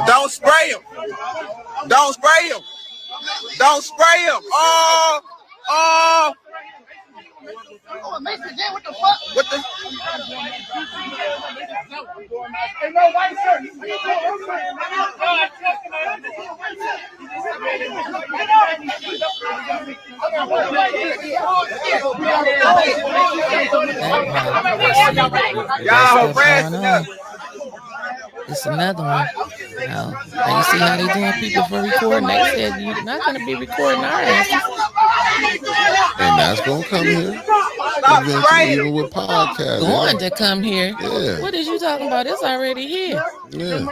Don't spray him. Don't spray him. Don't spray him. Oh! Oh! What the fuck? What the? Hey, no white shirt. Y'all harassing us. It's another one. Now you see how they doing people for recording? They said you're not going to be recording our asses. And that's going to come here. Eventually, even with podcasts. Going to come here? Yeah. What is you talking about? It's already here. Yeah.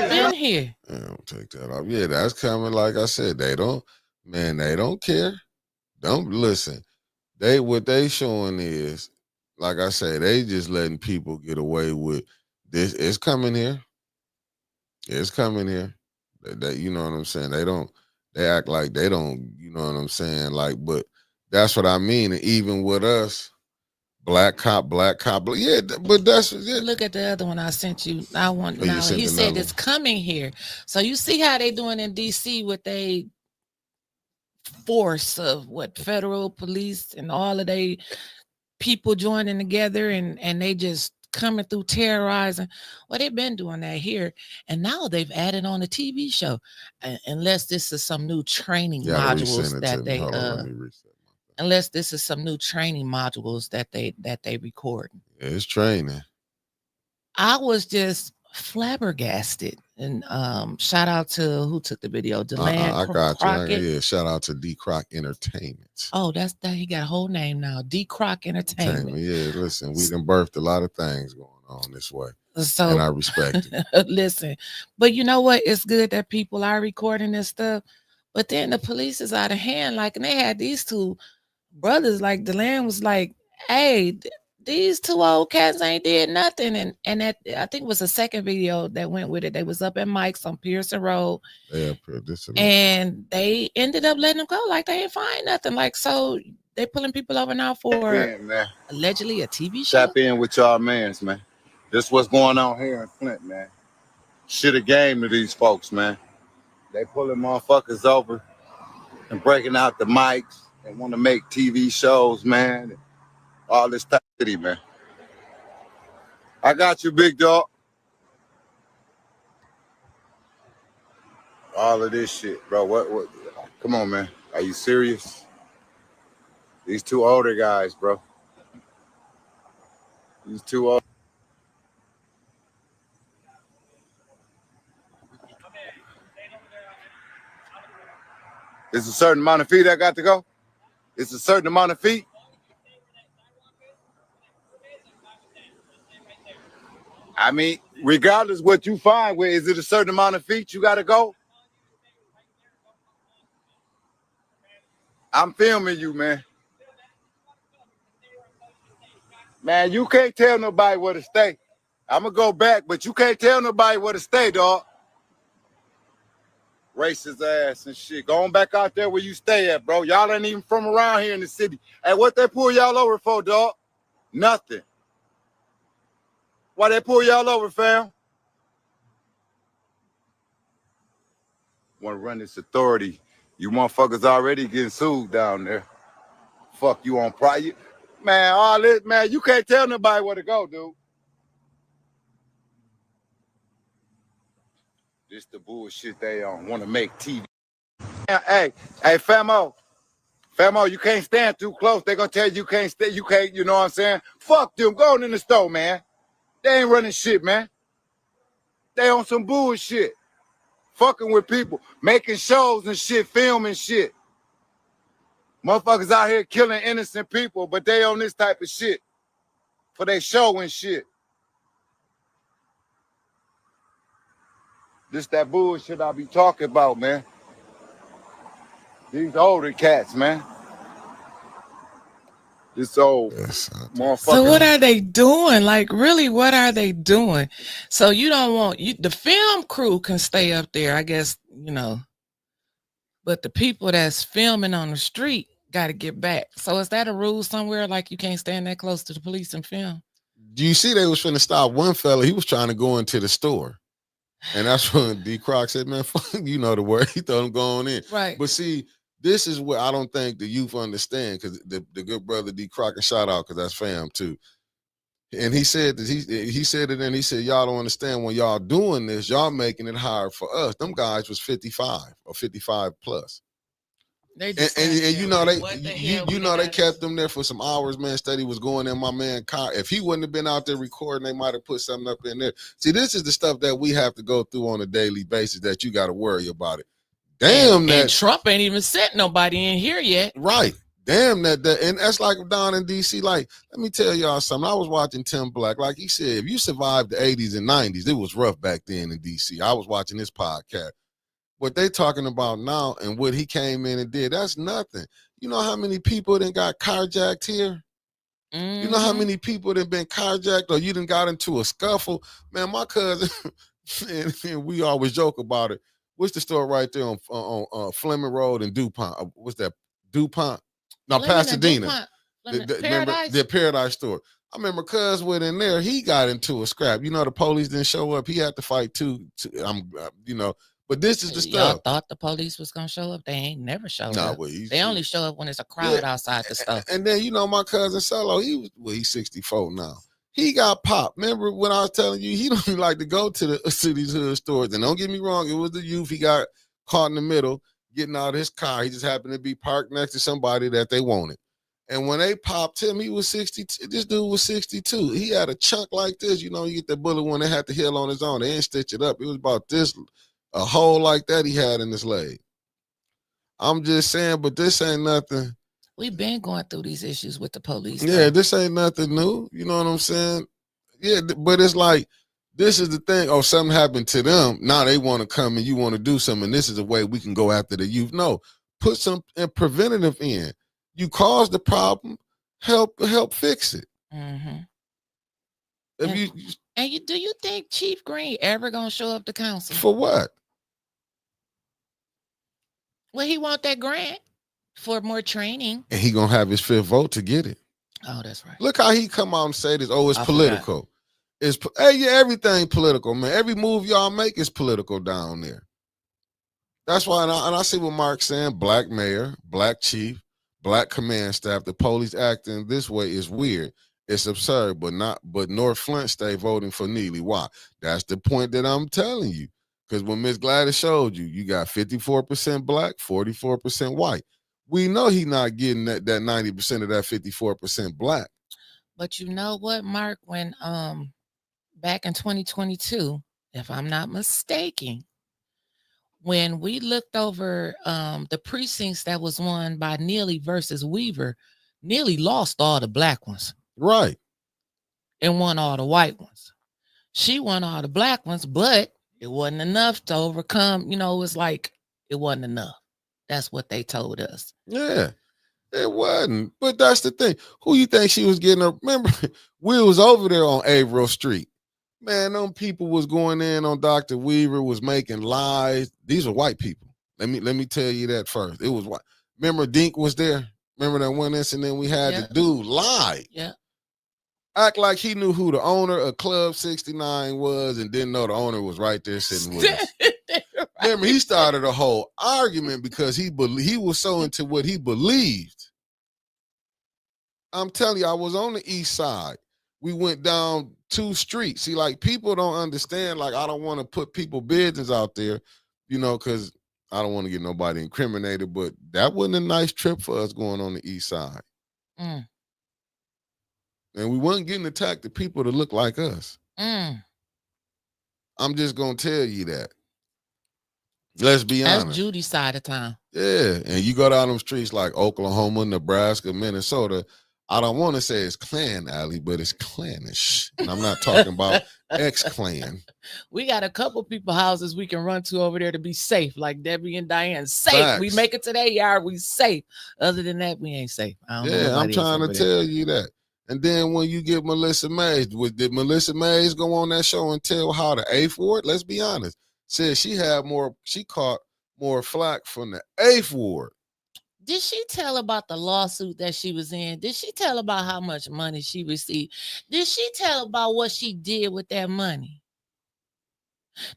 Been here. Yeah, don't take that off. Yeah, that's coming. Like I said, they don't care. Don't listen. What they showing is, like I say, they just letting people get away with this. It's coming here. It's coming here. They, you know what I'm saying? They act like they don't, you know what I'm saying? Like, but that's what I mean. And even with us, Black cop. Yeah, but that's it. Look at the other one I sent you. I want Oh, you now. sent He another said it's coming here. So you see how they doing in DC with they force of what federal police and all of they people joining together and they just coming through terrorizing. Well, they've been doing that here, and now they've added on a TV show. Unless this is some new training You gotta resend modules it to that me. they Hold on, let me reset. unless this is some new training modules that they record. Yeah, it's training. I was just flabbergasted. And shout out to who took the video, Deland I got you. Crockett. Yeah, shout out to D Croc Entertainment. Oh, that's that. He got a whole name now, D Croc Entertainment. Yeah, listen, we done birthed a lot of things going on this way. So and I respect it. listen, but you know what? It's good that people are recording this stuff. But then the police is out of hand. Like, and they had these two brothers. Like, Deland was like, "Hey, these two old cats ain't did nothing." And that I think was the second video that went with it. They was up at Mike's on Pearson Road, Yeah, and they ended up letting them go. Like they ain't find nothing. Like, so they pulling people over now for man. allegedly a TV show. Tap in with y'all mans, man. This what's going on here in Flint, man. Shit a game to these folks, man. They pulling motherfuckers over and breaking out the mics and want to make TV shows, man. All this type of shit, man. I got you, big dog. All of this shit, bro. What? Come on, man. Are you serious? These two older guys, bro. These two old. It's a certain amount of feet I got to go. It's a certain amount of feet. I mean, regardless what you find, where is it a certain amount of feet you got to go? I'm filming you, man. Man, you can't tell nobody where to stay. I'm going to go back, but you can't tell nobody where to stay, dog. Racist ass and shit. Going back out there where you stay at, bro. Y'all ain't even from around here in the city. Hey, what they pull y'all over for, dog? Nothing. Why they pull y'all over, fam? Want to run this authority. You motherfuckers already getting sued down there. Fuck you on private. Man, all this, man, you can't tell nobody where to go, dude. This the bullshit they on. Want to make TV. Hey, Famo. Famo, you can't stand too close. They gonna tell you can't stay. You can't, you know what I'm saying? Fuck them. Go on in the store, man. They ain't running shit, man. They on some bullshit. Fucking with people. Making shows and shit. Filming shit. Motherfuckers out here killing innocent people, but they on this type of shit. For their show and shit. This that bullshit I be talking about, man. These older cats, man. This old motherfucker. So what are they doing? Like, really, what are they doing? So you don't want the film crew can stay up there, I guess, you know. But the people that's filming on the street got to get back. So is that a rule somewhere? Like you can't stand that close to the police and film? Do you see they was finna stop one fella? He was trying to go into the store. And that's when D Croc said, man, fuck, you know the word. He told him go on in. Right. But see, this is what I don't think the youth understand, because the good brother D Croc, and shout out because that's fam too. And he said that he said it, and he said, y'all don't understand when y'all doing this, y'all making it hard for us. Them guys was 55 or 55 plus. They and you know they kept them there for some hours, man. Steady was going in my man car. If he wouldn't have been out there recording, they might have put something up in there. See, this is the stuff that we have to go through on a daily basis that you got to worry about it. Damn, and Trump ain't even sent nobody in here yet. Right. Damn that, and that's like down in DC. Like, let me tell y'all something. I was watching Tim Black. Like he said, if you survived the 80s and 90s, it was rough back then in DC. I was watching this podcast. What they talking about now and what he came in and did, that's nothing. You know how many people then got carjacked here? You know how many people that been carjacked or you done got into a scuffle? Man, my cousin, and we always joke about it. What's the store right there on Fleming Road and DuPont? What's that? DuPont? No, Fleming Pasadena. DuPont. Remember Paradise. the Paradise store. I remember Cuz went in there. He got into a scrap. You know, the police didn't show up. He had to fight too. You know. But this is the Y'all stuff. thought the police was gonna show up. They ain't never showed Nah, up. well, They only show up when there's a crowd outside the store. And then, you know, my cousin Solo, he's 64 now. He got popped. Remember when I was telling you he don't even like to go to these hood stores? And don't get me wrong, it was the youth. He got caught in the middle, getting out of his car. He just happened to be parked next to somebody that they wanted. And when they popped him, he was 62. This dude was 62. He had a chunk like this. You know, you get the bullet when they had to heal on his own. They didn't stitch it up. It was about this, a hole like that he had in his leg. I'm just saying, but this ain't nothing. We've been going through these issues with the police. Yeah, this ain't nothing new. You know what I'm saying? Yeah, but it's like, this is the thing. Oh, something happened to them. Now they want to come and you want to do something. And this is a way we can go after the youth. No, put some preventative in. You caused the problem, help fix it. Mm-hmm. If do you think Chief Green ever gonna show up to council? For what? Well, he want that grant for more training. And he gonna have his 5th vote to get it. Oh, that's right. Look how he come out and say this. Oh, it's political. Everything political, man. Every move y'all make is political down there. That's why, and I see what Mark's saying. Black mayor, black chief, black command staff. The police acting this way is weird. It's absurd, but North Flint stay voting for Neely. Why? That's the point that I'm telling you. Because when Miss Gladys showed you, you got 54% black, 44% white. We know he not getting that 90% of that 54% black. But you know what, Mark? When back in 2022, if I'm not mistaken, when we looked over the precincts that was won by Neely versus Weaver, Neely lost all the black ones. Right. And won all the white ones. She won all the black ones, but it wasn't enough to overcome. You know, it was like it wasn't enough. That's what they told us. Yeah, it wasn't. But that's the thing. Who you think she was getting up? Remember, we was over there on Averill Street. Man, them people was going in on Dr. Weaver, was making lies. These are white people. Let me tell you that first. It was white. Remember Dink was there? Remember that one incident we had? The dude lied. Yeah. Act like he knew who the owner of Club 69 was and didn't know the owner was right there sitting with us. Right. Remember, he started a whole argument because he was so into what he believed. I'm telling you, I was on the east side. We went down 2 streets. See, like, people don't understand. Like, I don't want to put people business out there, you know, because I don't want to get nobody incriminated, but that wasn't a nice trip for us going on the east side. Mm. And we weren't getting attacked to people that look like us. Mm. I'm just going to tell you that. Let's be honest. That's Judy's side of town. Yeah. And you go down them streets like Oklahoma, Nebraska, Minnesota. I don't want to say it's Klan alley, but it's clannish. And I'm not talking about ex-Klan. We got a couple people houses we can run to over there to be safe, like Debbie and Diane. Safe. Facts. We make it to their yard, we safe. Other than that, we ain't safe. Yeah, I'm trying to tell you that. And then when you get Melissa Mays, did Melissa Mays go on that show and tell how the 8th Ward? Let's be honest. Said she caught more flack from the 8th Ward. Did she tell about the lawsuit that she was in? Did she tell about how much money she received? Did she tell about what she did with that money?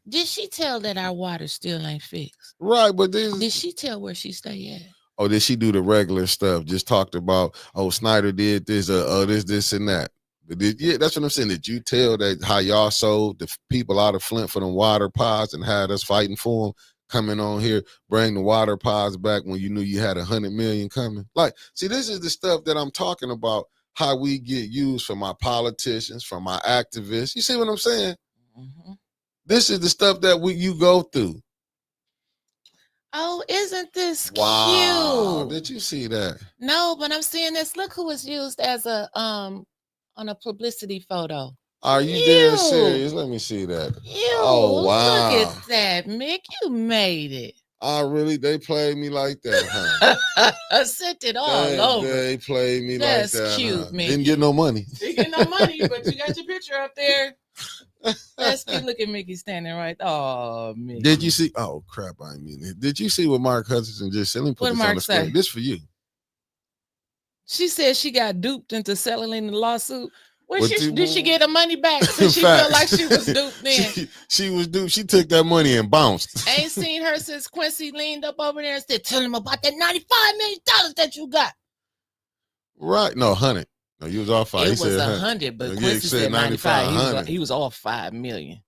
Did she tell that our water still ain't fixed? Right, but did she tell where she stay at? Oh, did she do the regular stuff? Just talked about, oh, Snyder did this, this, and that. But that's what I'm saying. Did you tell that how y'all sold the people out of Flint for them water pods and had us fighting for them? Coming on here, bring the water pods back when you knew you had 100 million coming. Like, see, this is the stuff that I'm talking about, how we get used from our politicians, from our activists. You see what I'm saying? Mm-hmm. This is the stuff that you go through. Oh, isn't this cute? Did you see that? No, but I'm seeing this. Look who was used as a on a publicity photo. Are you dead serious? Let me see that. Oh, wow. Look at that, Mick. You made it. They played me like that, huh? I sent it all over. They played me like that. That's cute, huh? Mick. Didn't get no money. Didn't get no money, but you got your picture up there. That's cute. Look at Mickey standing right. Oh, Mickey. Did you see? Oh, crap. I mean it. Did you see what Mark Hutchinson just said? Let me put this on the screen. This for you. She said she got duped into settling the lawsuit. Did she get her money back since she Facts. felt like she was duped then? she was duped. She took that money and bounced. Ain't seen her since Quincy leaned up over there and said, tell him about that $95 million that you got. Right. No, 100. No, you was off 5. It He was said 100, but Yeah, Quincy said said 95. 100. He was off $5 million.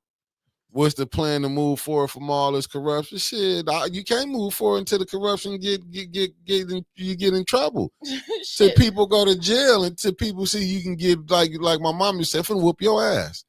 What's the plan to move forward from all this corruption? Shit, you can't move forward until the corruption you get in trouble. Till people go to jail, until people see you can get like my mom used to say, whoop your ass.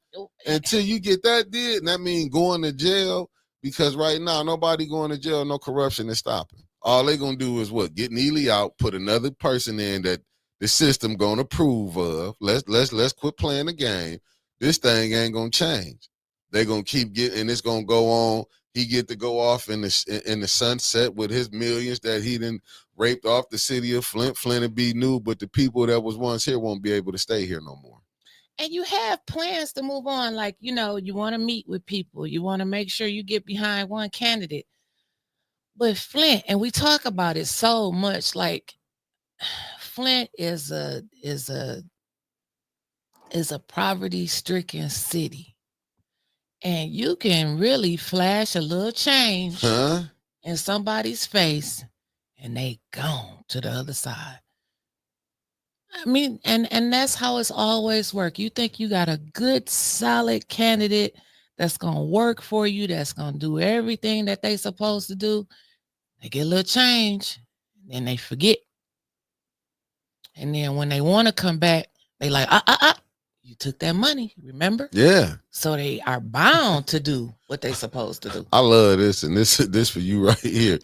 Until you get that did, and that means going to jail, because right now nobody going to jail, no corruption is stopping. All they gonna do is what? Get Neely out, put another person in that the system gonna approve of. Let's quit playing the game. This thing ain't gonna change. They're gonna keep getting, and it's gonna go on. He get to go off in the sunset with his millions that he done raped off the city of Flint. Flint will be new, but the people that was once here won't be able to stay here no more. And you have plans to move on. Like, you want to meet with people. You want to make sure you get behind one candidate. But Flint, and we talk about it so much, like Flint is a poverty-stricken city. And you can really flash a little change in somebody's face and they gone to the other side. I mean, and that's how it's always worked. You think you got a good, solid candidate that's going to work for you, that's going to do everything that they supposed to do. They get a little change, then they forget. And then when they want to come back, they like, you took that money, remember? Yeah. So they are bound to do what they supposed to do. I love this, and this for you right here.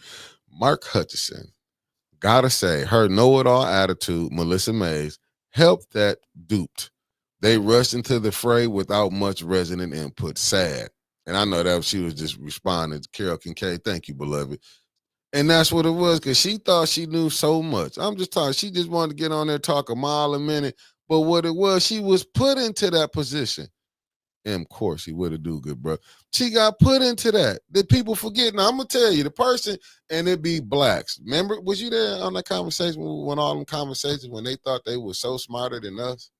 Mark Hutchison, gotta say, her know-it-all attitude, Melissa Mays, helped that duped. They rushed into the fray without much resident input. Sad. And I know that she was just responding to Carol Kincaid. Thank you, beloved. And that's what it was, because she thought she knew so much. I'm just talking, she just wanted to get on there, talk a mile a minute. But what it was, she was put into that position. And of course, he would have do good, bro. She got put into that. That people forget. Now, I'm going to tell you, the person, and it be blacks. Remember, was you there on that conversation, when all them conversations, when they thought they were so smarter than us?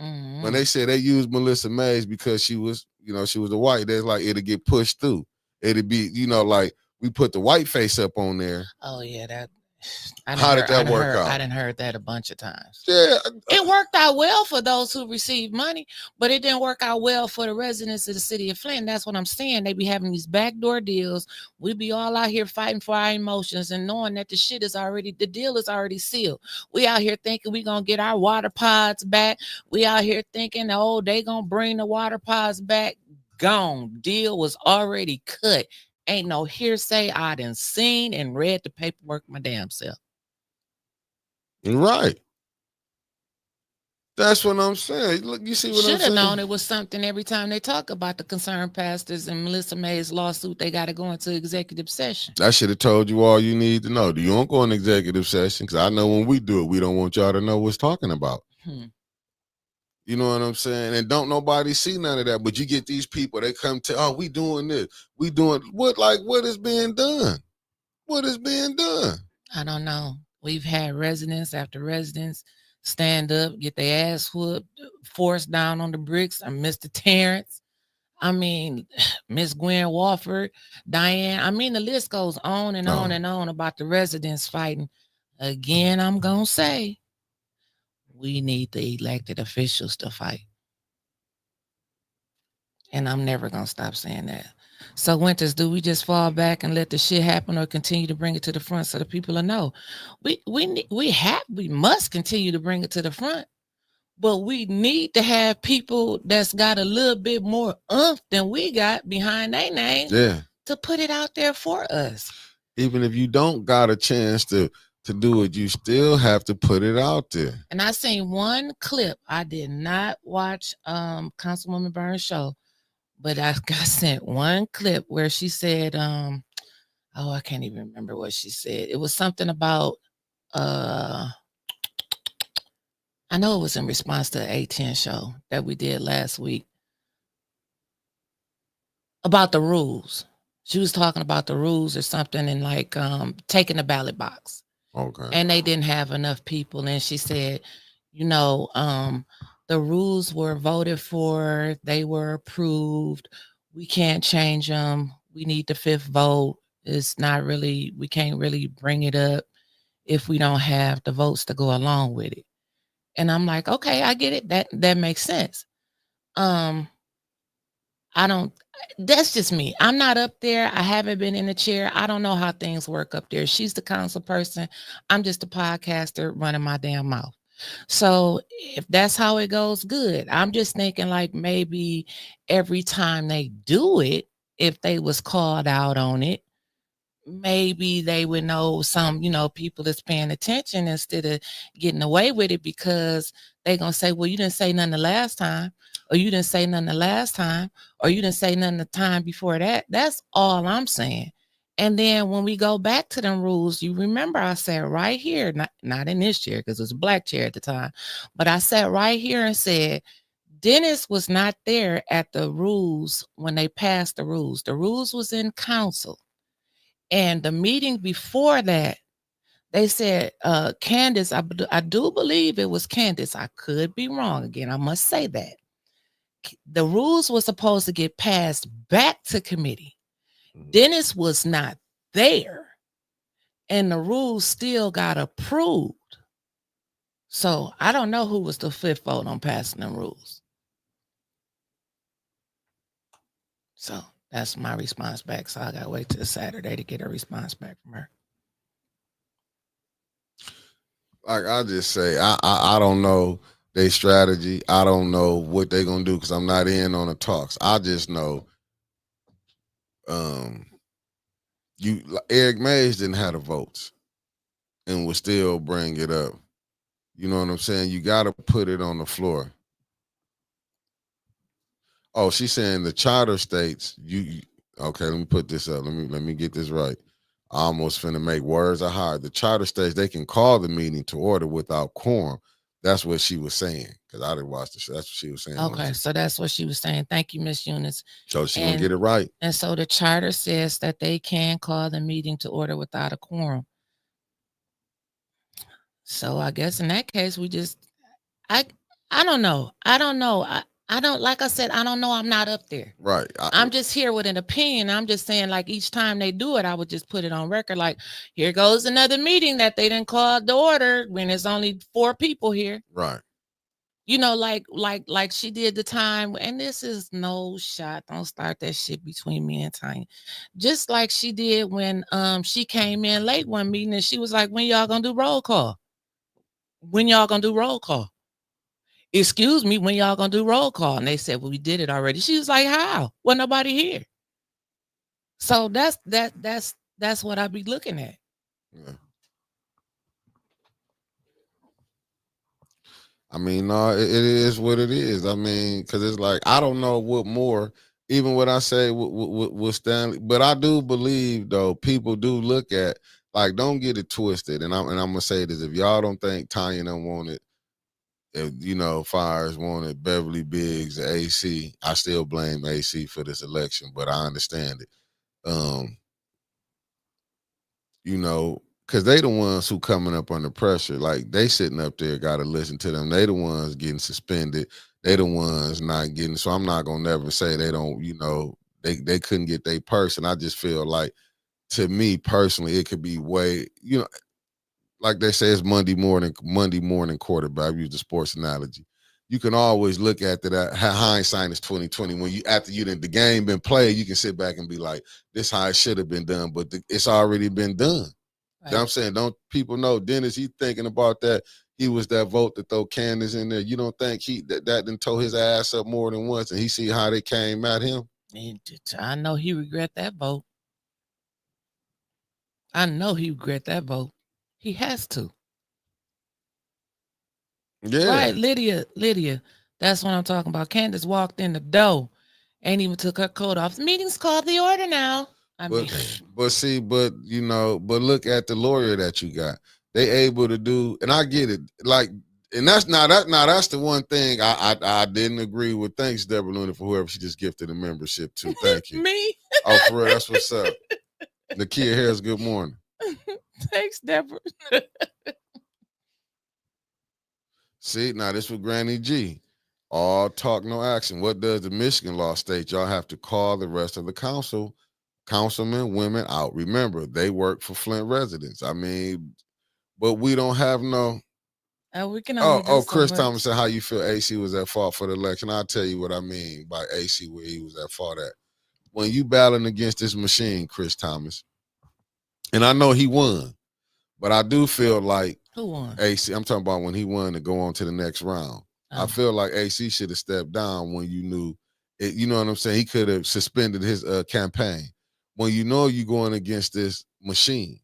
Mm-hmm. When they said they used Melissa Mays because she was, she was a white, they're like, it'll get pushed through. It'll be, like, we put the white face up on there. Oh, yeah, How did that work out? I done heard that a bunch of times. Yeah. It worked out well for those who received money, but it didn't work out well for the residents of the city of Flint. That's what I'm saying. They be having these backdoor deals. We be all out here fighting for our emotions and knowing that the deal is already sealed. We out here thinking we gonna get our water pods back. We out here thinking, they gonna bring the water pods back. Gone. Deal was already cut. Ain't no hearsay. I done seen and read the paperwork my damn self. Right. That's what I'm saying. Look, you see what I'm saying? Should have known it was something every time they talk about the concerned pastors and Melissa Mays lawsuit, they got to go into executive session. I should have told you all you need to know. You don't go in executive session, because I know when we do it, we don't want y'all to know what's talking about. You know what I'm saying? And don't nobody see none of that. But you get these people, they come to, we doing this. We doing what is being done? What is being done? I don't know. We've had residents after residents stand up, get their ass whooped, forced down on the bricks. I'm Mr. Terrence. I mean, Miss Gwen Walford, Diane. I mean, the list goes on and on and on about the residents fighting. Again, I'm going to say, we need the elected officials to fight. And I'm never going to stop saying that. So, Winters, do we just fall back and let the shit happen, or continue to bring it to the front so the people will know? We must continue to bring it to the front, but we need to have people that's got a little bit more oomph than we got behind their name to put it out there for us. Even if you don't got a chance to do it, you still have to put it out there. And I seen one clip. I did not watch Councilwoman Burns' show, but I got sent one clip where she said, I can't even remember what she said. It was something about, I know it was in response to the A10 show that we did last week about the rules. She was talking about the rules or something, and like taking the ballot box. Okay. and they didn't have enough people. And she said, you know, the rules were voted for, they were approved. We can't change them. We need the fifth vote. It's not really, we can't really bring it up if we don't have the votes to go along with it. And I'm like, okay, I get it. That makes sense. Um, I don't, that's just me. I'm not up there. I haven't been in the chair. I don't know how things work up there. She's the council person. I'm just a podcaster running my damn mouth. So if that's how it goes, good. I'm just thinking like maybe every time they do it, if they was called out on it, maybe they would know some, people that's paying attention instead of getting away with it, because they gonna say, well, you didn't say nothing the last time, or you didn't say nothing the last time, or you didn't say nothing the time before that. That's all I'm saying. And then when we go back to them rules, you remember I said right here, not in this chair because it was a black chair at the time, but I sat right here and said Dennis was not there at the rules when they passed the rules. The rules was in council. And the meeting before that, they said, Candace, I do believe it was Candace. I could be wrong. Again, I must say that. The rules were supposed to get passed back to committee. Dennis was not there, and the rules still got approved. So I don't know who was the fifth vote on passing the rules. So that's my response back. So I got to wait till Saturday to get a response back from her. Like I just say, I don't know their strategy. I don't know what they're gonna do because I'm not in on the talks. I just know, Eric Mays didn't have the votes and would still bring it up. You know what I'm saying? You got to put it on the floor. Oh, she's saying the charter states. Okay? Let me put this up. Let me get this right. I almost finna make words are hard. The charter states they can call the meeting to order without quorum. That's what she was saying because I didn't watch the show. That's what she was saying. Okay, so that's what she was saying. Thank you, Miss Eunice. So she gonna get it right. And so the charter says that they can call the meeting to order without a quorum. So I guess in that case, we just, I don't know. I don't know. I don't, like I said, I don't know. I'm not up there. Right. I'm just here with an opinion. I'm just saying, like, each time they do it, I would just put it on record. Like, here goes another meeting that they didn't call to order when there's only 4 people here. Right. Like she did the time, and this is no shot. Don't start that shit between me and Tanya. Just like she did when she came in late one meeting and she was like, when y'all gonna do roll call? When y'all gonna do roll call? Excuse me, when y'all gonna do roll call? And they said, well, we did it already. She was like, how? Well, nobody here. So that's what I be looking at. Yeah. I mean, no, it is what it is. I mean, because it's like I don't know what more. Even what I say with Stanley, but I do believe though people do look at, like, don't get it twisted. And I'm gonna say this: if y'all don't think Tanya don't want it, if Fires wanted Beverly Biggs or AC, I still blame AC for this election. But I understand it. Because they the ones who coming up under pressure. Like, they sitting up there, got to listen to them. They the ones getting suspended. They the ones not getting. So I'm not going to never say they don't, they couldn't get their person. I just feel like, to me personally, it could be way, like they say, it's Monday morning quarterback. I use the sports analogy. You can always look at that. Hindsight is 2020. When after the game been played, you can sit back and be like, this how it should have been done, but it's already been done. Right. I'm saying, don't people know Dennis? He thinking about that. He was that vote to throw Candace in there. You don't think that didn't tow his ass up more than once, and he see how they came at him? I know he regret that vote. I know he regret that vote. He has to. Yeah. Right, Lydia. That's what I'm talking about. Candace walked in the door, ain't even took her coat off. The meeting's called the order now. But look at the lawyer that you got. They able to do, and I get it. Like, and that's the one thing I didn't agree with. Thanks, Deborah Luna, for whoever she just gifted a membership to. Thank you. Me? Oh, for real, that's what's up. Nakia Harris, good morning. Thanks, Deborah. See, now this was Granny G. All talk, no action. What does the Michigan law state? Y'all have to call the rest of the councilmen, women out. Remember, they work for Flint residents. I mean, but we don't have no. We can only do Oh, so Chris much. Thomas said, how you feel AC was at fault for the election? I'll tell you what I mean by AC, where he was at fault at. When you battling against this machine, Chris Thomas, and I know he won, but I do feel like Who won? AC, I'm talking about when he won to go on to the next round. I Oh. feel like AC should have stepped down when you knew it, you know what I'm saying? He could have suspended his campaign. When you know you're going against this machine.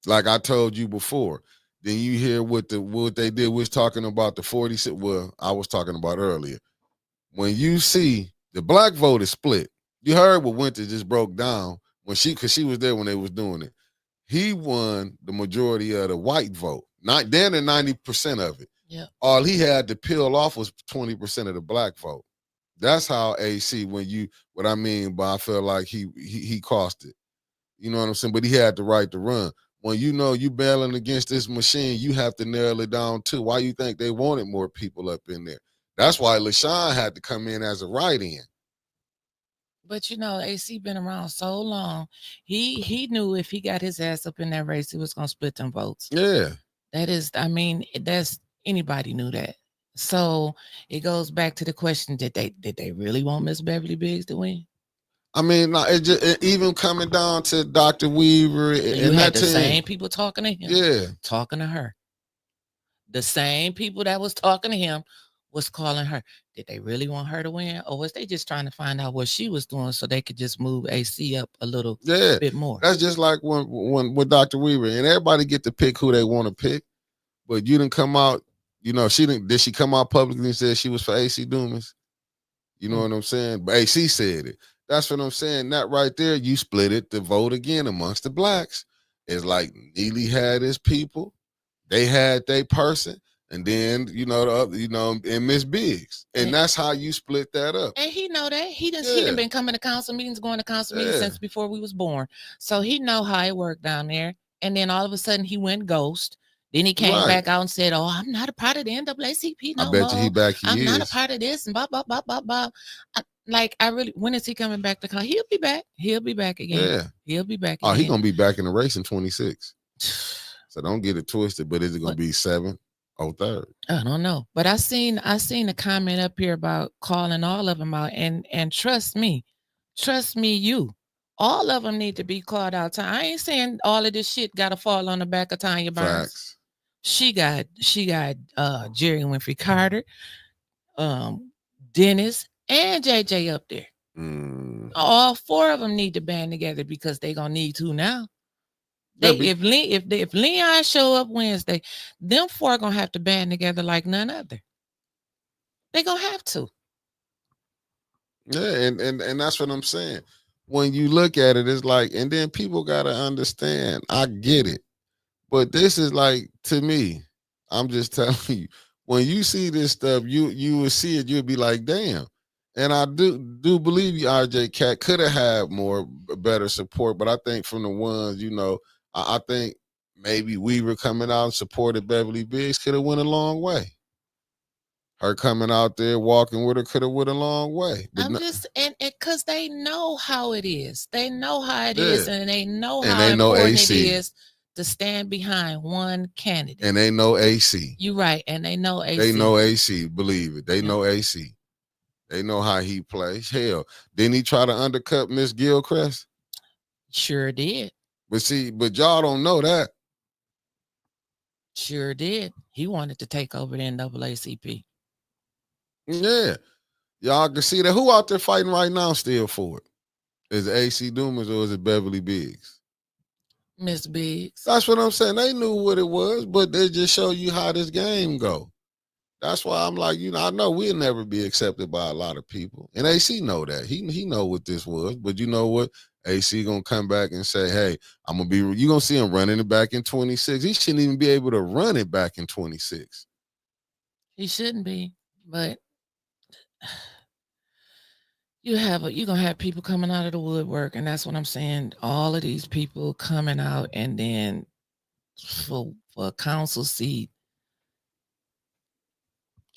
Like I told you before, then you hear what they did. We was talking about the 46. Well, I was talking about earlier. When you see the black vote is split, you heard what Winter just broke down when because she was there when they was doing it. He won the majority of the white vote, not then the 90% of it. Yeah. All he had to peel off was 20% of the black vote. That's how AC. What I mean by I feel like he cost it. You know what I'm saying? But he had the right to run. When you know you battling against this machine, you have to narrow it down too. Why you think they wanted more people up in there? That's why LaShawn had to come in as a write-in. But you know, AC been around so long. He knew if he got his ass up in that race, he was gonna split them votes. Yeah. That is, I mean, that's anybody knew that. So it goes back to the question: Did they really want Miss Beverly Biggs to win? I mean, even coming down to Dr. Weaver and you had that the same people talking to him, yeah, talking to her. The same people that was talking to him was calling her. Did they really want her to win, or was they just trying to find out what she was doing so they could just move AC up a little bit more? That's just like when with Dr. Weaver, and everybody get to pick who they want to pick, but you didn't come out. You know, did she come out publicly and said she was for AC Dumas? You know what I'm saying? But AC said it. That's what I'm saying. That right there, you split it to vote again amongst the blacks. It's like Neely had his people, they had their person, and then the other, and Miss Biggs, and that's how you split that up. And he know that he done been coming to council meetings, going to council meetings since before we was born, so he know how it worked down there. And then all of a sudden he went ghost. Then he came back out and said, "Oh, I'm not a part of the NAACP no more. I bet you he back. I'm not a part of this." And blah blah blah blah blah. When is he coming back to call? He'll be back. He'll be back again. Yeah, he'll be back. Oh, he's gonna be back in the race in 26. So don't get it twisted. But is it gonna be 7 or 3rd? I don't know. But I seen a comment up here about calling all of them out, and trust me, you. All of them need to be called out. I ain't saying all of this shit got to fall on the back of Tanya Burns. Facts. She got Jerry Winfrey Carter, Dennis, and JJ up there. All 4 of them need to band together because they gonna need to now. If Leon show up Wednesday, them 4 gonna have to band together like none other. They gonna have to. Yeah, and that's what I'm saying. When you look at it, it's like, and then people gotta understand. I get it. But this is like, to me, I'm just telling you, when you see this stuff, you will see it, you'll be like, damn. And I do believe you, RJ Cat could have had better support, but I think from the ones, I think maybe Weaver coming out and supported Beverly Biggs could have went a long way. Her coming out there walking with her could have went a long way. But because they know how it is. They know how it is, and they know how important it is to stand behind one candidate. And they know AC. You're right. And they know AC. They know AC, believe it. They know AC. They know how he plays. Hell, didn't he try to undercut Miss Gilchrist? Sure did. But y'all don't know that. Sure did. He wanted to take over the NAACP. Yeah. Y'all can see that. Who out there fighting right now still for it? Is it AC Dumas or is it Beverly Biggs? Miss Biggs. That's what I'm saying. They knew what it was, but they just show you how this game go. That's why I'm like, I know we'll never be accepted by a lot of people. And AC know that. He know what this was. But you know what? AC gonna come back and say, hey, I'm gonna be, you gonna see him running it back in 26. He shouldn't even be able to run it back in 26. He shouldn't be, but you're gonna have people coming out of the woodwork, and that's what I'm saying. All of these people coming out, and then for a council seat,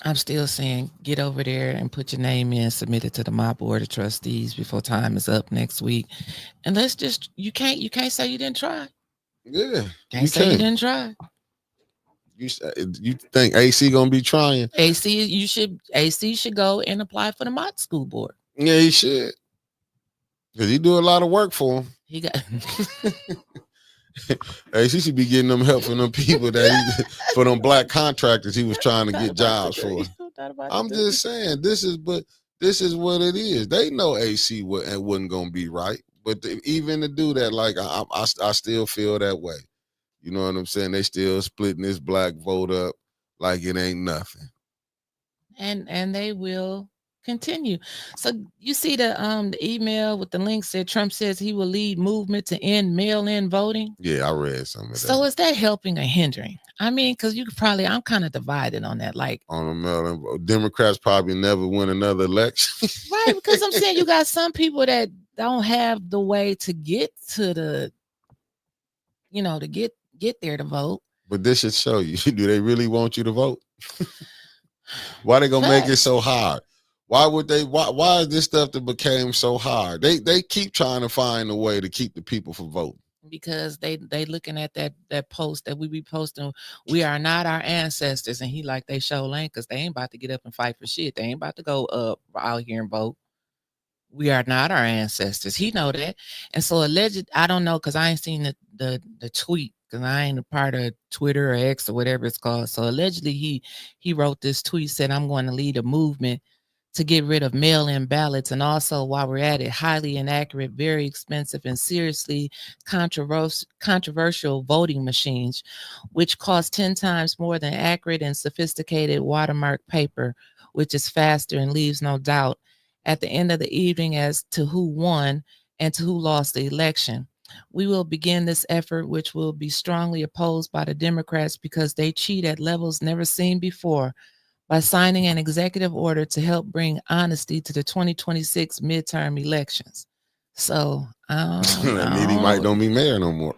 I'm still saying get over there and put your name in, submit it to my board of trustees before time is up next week. And let's just you can't say you didn't try. Yeah, Can't you say you can't. didn't try. You think AC gonna be trying? AC should go and apply for the Mott School Board. Yeah, he should. Cause he do a lot of work for him. He got AC should be getting them help from them people that for them black contractors he was trying to get jobs for. I'm just saying this is what it is. They know AC wasn't gonna be right, but even to do that, like I still feel that way. You know what I'm saying? They still splitting this black vote up like it ain't nothing. And they will continue. So you see the email with the link said Trump says he will lead movement to end mail-in voting. Yeah, I read some of that. So is that helping or hindering? I mean, because you could probably, I'm kind of divided on that. Like on the mail-in vote, Democrats probably never win another election. Right, because I'm saying you got some people that don't have the way to get to the, to get there to vote. But this should show you, do they really want you to vote? Why they gonna make it so hard? Why would they? Why is this stuff that became so hard? They keep trying to find a way to keep the people from voting. Because they looking at that post that we be posting. We are not our ancestors, and he like they show ain't because they ain't about to get up and fight for shit. They ain't about to go up out here and vote. We are not our ancestors. He know that, and so alleged. I don't know because I ain't seen the tweet because I ain't a part of Twitter or X or whatever it's called. So allegedly he wrote this tweet said, "I'm going to lead a movement to get rid of mail-in ballots, and also while we're at it, highly inaccurate, very expensive, and seriously controversial voting machines, which cost 10 times more than accurate and sophisticated watermark paper, which is faster and leaves no doubt at the end of the evening as to who won and to who lost the election. We will begin this effort, which will be strongly opposed by the Democrats because they cheat at levels never seen before, by signing an executive order to help bring honesty to the 2026 midterm elections." So that mean he might don't be mayor no more.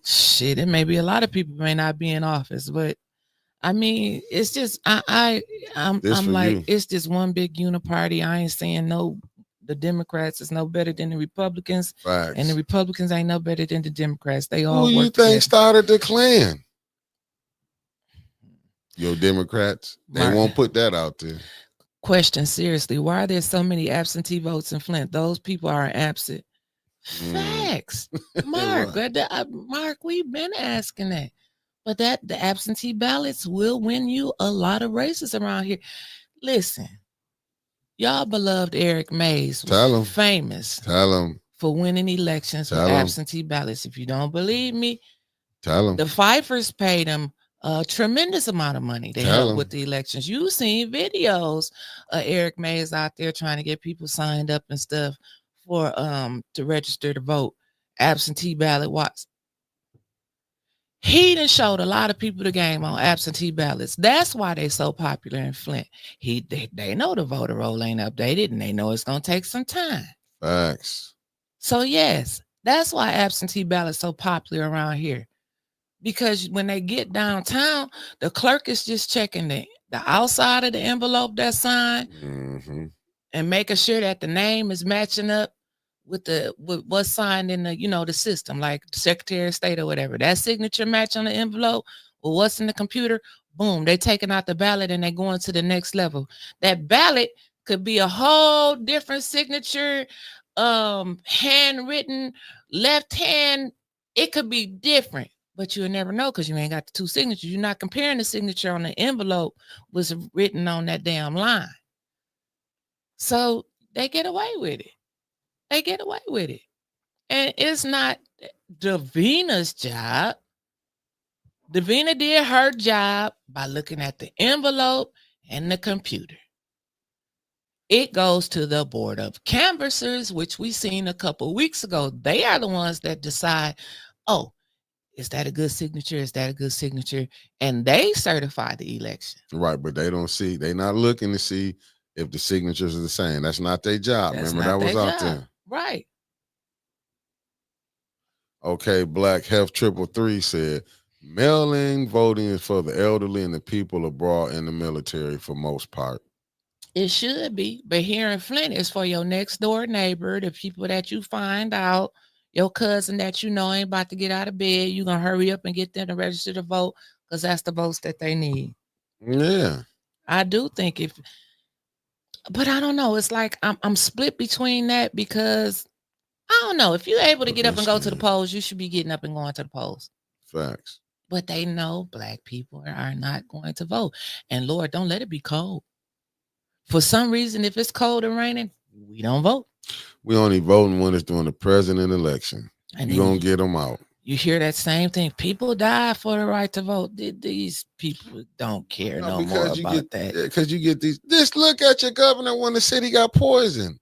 Shit, it may be a lot of people may not be in office, but I mean, it's just I'm like you. It's just one big uniparty. I ain't saying the Democrats is no better than the Republicans. Facts. And the Republicans ain't no better than the Democrats. They all who work you think together. Started the Klan? Your Democrats, they won't put that out there. Question seriously, why are there so many absentee votes in Flint? Those people are absent. Facts. Mark, Mark, we've been asking that. But the absentee ballots will win you a lot of races around here. Listen, y'all beloved Eric Mays was famous for winning elections with absentee ballots. If you don't believe me, the Pfeiffers paid him a tremendous amount of money to help with the elections. You've seen videos of Eric Mays out there trying to get people signed up and stuff for to register to vote. Absentee ballot watch. He done showed a lot of people the game on absentee ballots. That's why they so popular in Flint. They know the voter roll ain't updated and they know it's gonna take some time. Facts. So yes, that's why absentee ballots so popular around here. Because when they get downtown, the clerk is just checking the outside of the envelope that's signed and making sure that the name is matching up with what's signed in the system, like Secretary of State or whatever. That signature match on the envelope or what's in the computer, boom, they taking out the ballot and they going to the next level. That ballot could be a whole different signature, handwritten, left hand. It could be different. But you'll never know because you ain't got the two signatures. You're not comparing the signature on the envelope was written on that damn line. So they get away with it. They get away with it. And it's not Davina's job. Davina did her job by looking at the envelope and the computer. It goes to the board of canvassers, which we seen a couple weeks ago. They are the ones that decide, oh, is that a good signature? Is that a good signature? And they certify the election. Right, but they don't see, they not looking to see if the signatures are the same. That's not their job. Remember, that was out there. Right. Okay, Black Health 333 said, Mail-in voting is for the elderly and the people abroad in the military for most part. It should be, but here in Flint, it's for your next door neighbor, the people that you find out, your cousin that you know ain't about to get out of bed. You gonna hurry up and get them to register to vote because that's the votes that they need. Yeah. I do think but I don't know. It's like I'm split between that because I don't know. If you're able to get up and go to the polls, you should be getting up and going to the polls. Facts. But they know Black people are not going to vote. And Lord, don't let it be cold. For some reason, if it's cold and raining, we don't vote. We only voting when it's during the president election. And you gonna get them out. You hear that same thing. People die for the right to vote. These people don't care no more about that. Because you get these. Just look at your governor when the city got poisoned.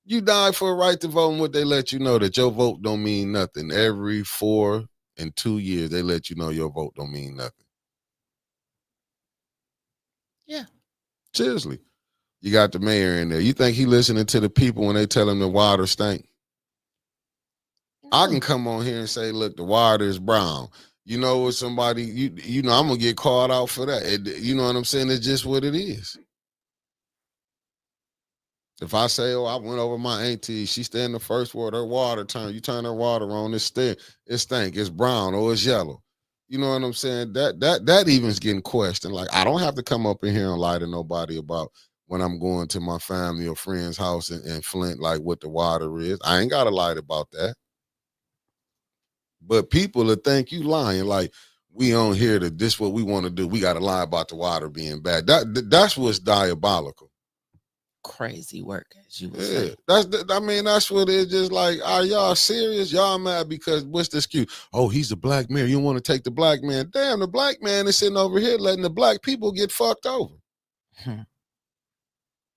You died for a right to vote, and what they let you know that your vote don't mean nothing. Every 4 and 2 years, they let you know your vote don't mean nothing. Yeah. Seriously. You got the mayor in there. You think he listening to the people when they tell him the water stink? I can come on here and say, look, the water is brown. You know what somebody, you know, I'm going to get called out for that. You know what I'm saying? It's just what it is. If I say, oh, I went over my auntie, she stay in the first ward, her water turn, you turn her water on, it stink, it's brown or it's yellow. You know what I'm saying? That even's getting questioned. Like, I don't have to come up in here and lie to nobody about when I'm going to my family or friend's house in Flint, like what the water is. I ain't got to lie about that. But people will think you lying, like we on here to this what we want to do. We got to lie about the water being bad. That's what's diabolical. Crazy work, as you would say. That's what it's just like. Are y'all serious? Y'all mad because what's the excuse? Oh, he's a black man. You want to take the black man? Damn, the black man is sitting over here letting the black people get fucked over.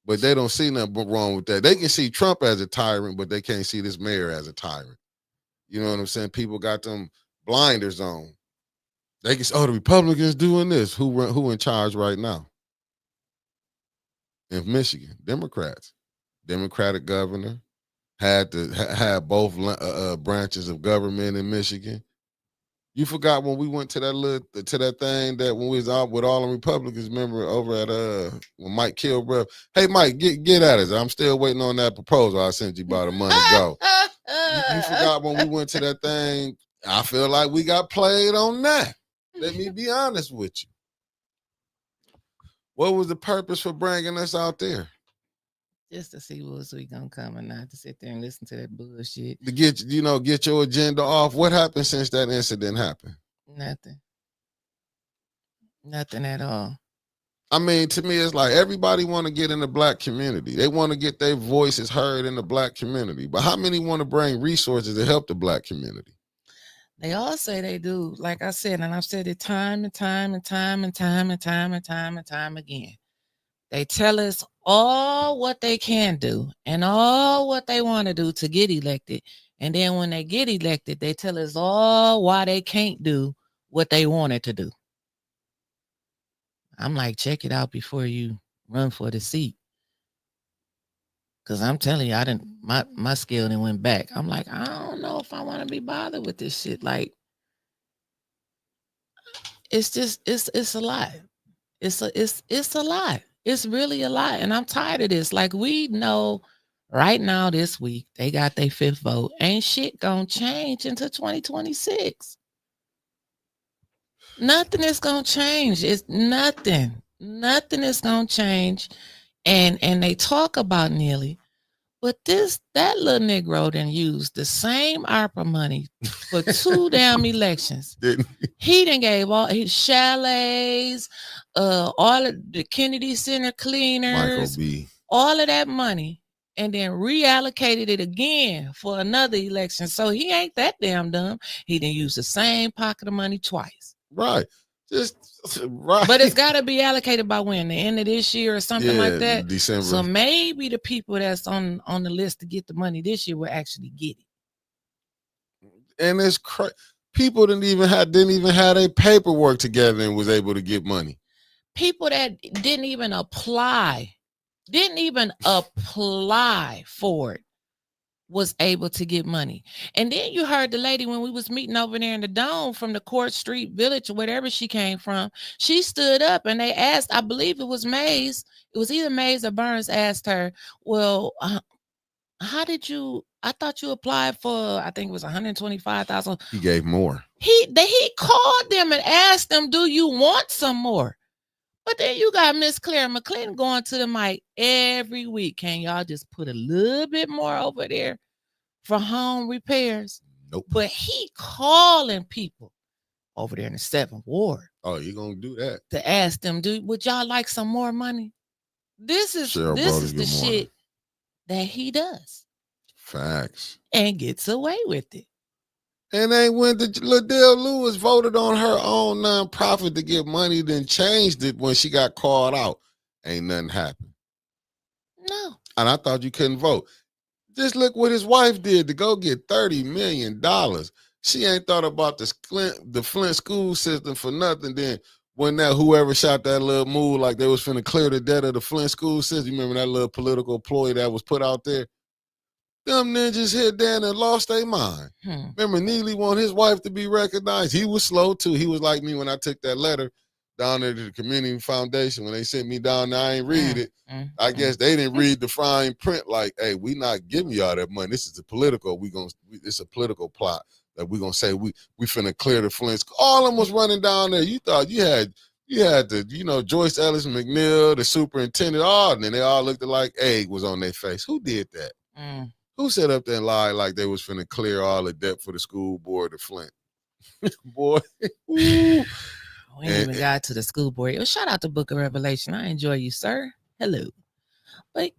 But they don't see nothing wrong with that. They can see Trump as a tyrant, but they can't see this mayor as a tyrant. You know what I'm saying? People got them blinders on. They can say, oh, the Republicans doing this. Who in charge right now? In Michigan, Democrats. Democratic governor had both branches of government in Michigan. You forgot when we went to that thing that when we was out with all the Republicans, remember over at when Mike Kilbreth. Hey Mike, get at us. I'm still waiting on that proposal I sent you about a month ago. You forgot when we went to that thing. I feel like we got played on that. Let me be honest with you. What was the purpose for bringing us out there? Just to see what we gonna come and not to sit there and listen to that bullshit. To get your agenda off. What happened since that incident happened? Nothing at all. I mean, to me, it's like everybody want to get in the black community. They want to get their voices heard in the black community. But how many want to bring resources to help the black community? They all say they do. Like I said, and I've said it time and time and time and time and time and time and time again. They tell us all what they can do and all what they want to do to get elected. And then when they get elected, they tell us all why they can't do what they wanted to do. I'm like, check it out before you run for the seat. Because I'm telling you, my scale then went back. I'm like, I don't know if I want to be bothered with this shit. Like, it's just, it's a lot. It's a lot. It's really a lot. And I'm tired of this. Like, we know right now this week, they got their 5th vote. Ain't shit gonna change until 2026. Nothing is gonna change. It's nothing. Nothing is gonna change. And they talk about Neely, but that little Negro done used the same ARPA money for 2 damn elections. He done gave all his chalets, all of the Kennedy Center cleaners, all of that money, and then reallocated it again for another election. So he ain't that damn dumb. He done used the same pocket of money twice. Right. Right. But it's got to be allocated by when? The end of this year or something like that? December. So maybe the people that's on the list to get the money this year will actually get it. And it's people didn't even have their paperwork together and was able to get money. People that didn't even apply for it was able to get money. And then you heard the lady when we was meeting over there in the Dome from the Court Street Village or wherever she came from. She stood up and they asked, I believe it was Mays. It was either Mays or Burns asked her, well, how did you, I thought you applied for, I think it was 125,000. He gave more. He called them and asked them, do you want some more? But then you got Miss Claire McClinton going to the mic every week. Can y'all just put a little bit more over there for home repairs? Nope. But he calling people over there in the 7th Ward. Oh, you gonna do that? To ask them, would y'all like some more money? This is the shit that he does. Facts. And gets away with it. And they went to Liddell Lewis voted on her own nonprofit to get money, then changed it when she got called out. Ain't nothing happened. No. And I thought you couldn't vote. Just look what his wife did to go get $30 million. She ain't thought about the Flint school system for nothing. Then when that whoever shot that little move like they was finna clear the debt of the Flint school system, you remember that little political ploy that was put out there? Them ninjas hit down and lost their mind. Remember, Neely wanted his wife to be recognized. He was slow, too. He was like me when I took that letter down there to the community foundation. When they sent me down there, I ain't read it. I guess they didn't read the fine print like, hey, we not giving y'all that money. This is a political. It's a political plot that we going to say we finna clear the Flint. All of them was running down there. You thought you had the, Joyce Ellis McNeil, the superintendent, and then they all looked like egg was on their face. Who did that? Who sat up there and lied like they was finna clear all the debt for the school board of Flint? Boy. We ain't even got to the school board. Shout out to Book of Revelation. I enjoy you, sir. Hello. But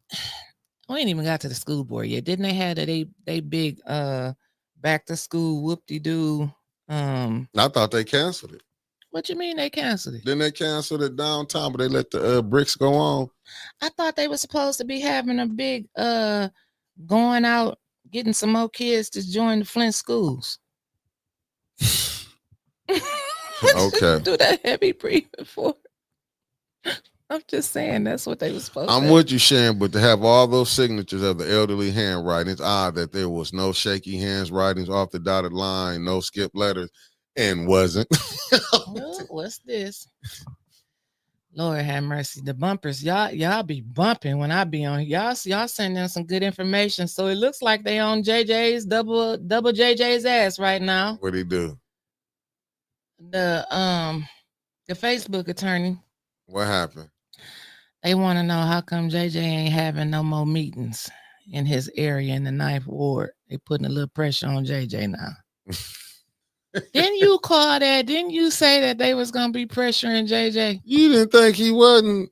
we ain't even got to the school board yet. Didn't they have they big back to school whoop-de-doo? I thought they canceled it. What you mean they canceled it? Then they canceled it downtown, but they let the bricks go on. I thought they were supposed to be having a big going out, getting some more kids to join the Flint schools. Okay. Do that heavy breathing for. I'm just saying that's what they were supposed to. I'm with you, Sharon, but to have all those signatures of the elderly handwriting, it's odd that there was no shaky hands writings off the dotted line, no skip letters, and wasn't. Well, what's this? Lord have mercy. The bumpers, y'all be bumping when I be on. Y'all send them some good information. So it looks like they on JJ's double JJ's ass right now. What'd he do? The Facebook attorney. What happened? They want to know how come JJ ain't having no more meetings in his area in the 9th Ward. They putting a little pressure on JJ now. Didn't you call that? Didn't you say that they was gonna be pressuring JJ? You didn't think he wasn't.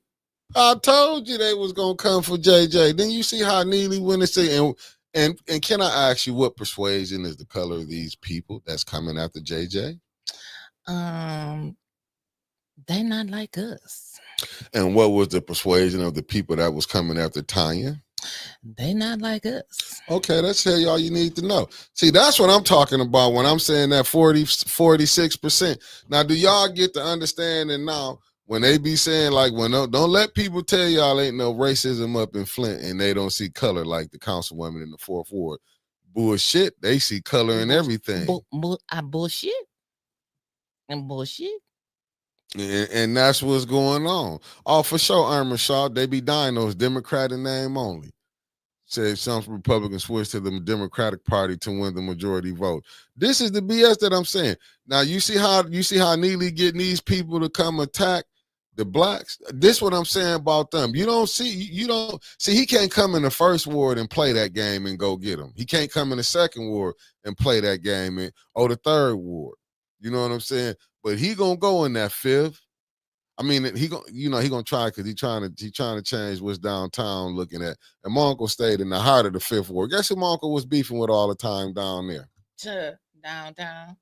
I told you they was gonna come for JJ. Then you see how Neely went and said, and can I ask you what persuasion is the color of these people that's coming after JJ? They not like us. And what was the persuasion of the people that was coming after Tanya? They not like us. Okay, that's tell y'all you need to know. See, that's what I'm talking about when I'm saying that 46%. Now, do y'all get to understanding now when they be saying like, don't let people tell y'all ain't no racism up in Flint and they don't see color like the councilwoman in the 4th Ward. Bullshit. They see color in everything. Bullshit. And bullshit. And that's what's going on. Oh, for sure, Irma Shaw, they be dying those Democratic name only. Say some Republicans switch to the Democratic Party to win the majority vote. This is the BS that I'm saying. Now you see how Neely getting these people to come attack the blacks. This is what I'm saying about them. You don't see he can't come in the 1st Ward and play that game and go get them. He can't come in the 2nd Ward and play that game or the 3rd Ward. You know what I'm saying? But he gonna go in that 5th. I mean, he gonna try because he trying to change what's downtown looking at. And my uncle stayed in the heart of the 5th Ward. Guess who my uncle was beefing with all the time down there? Downtown.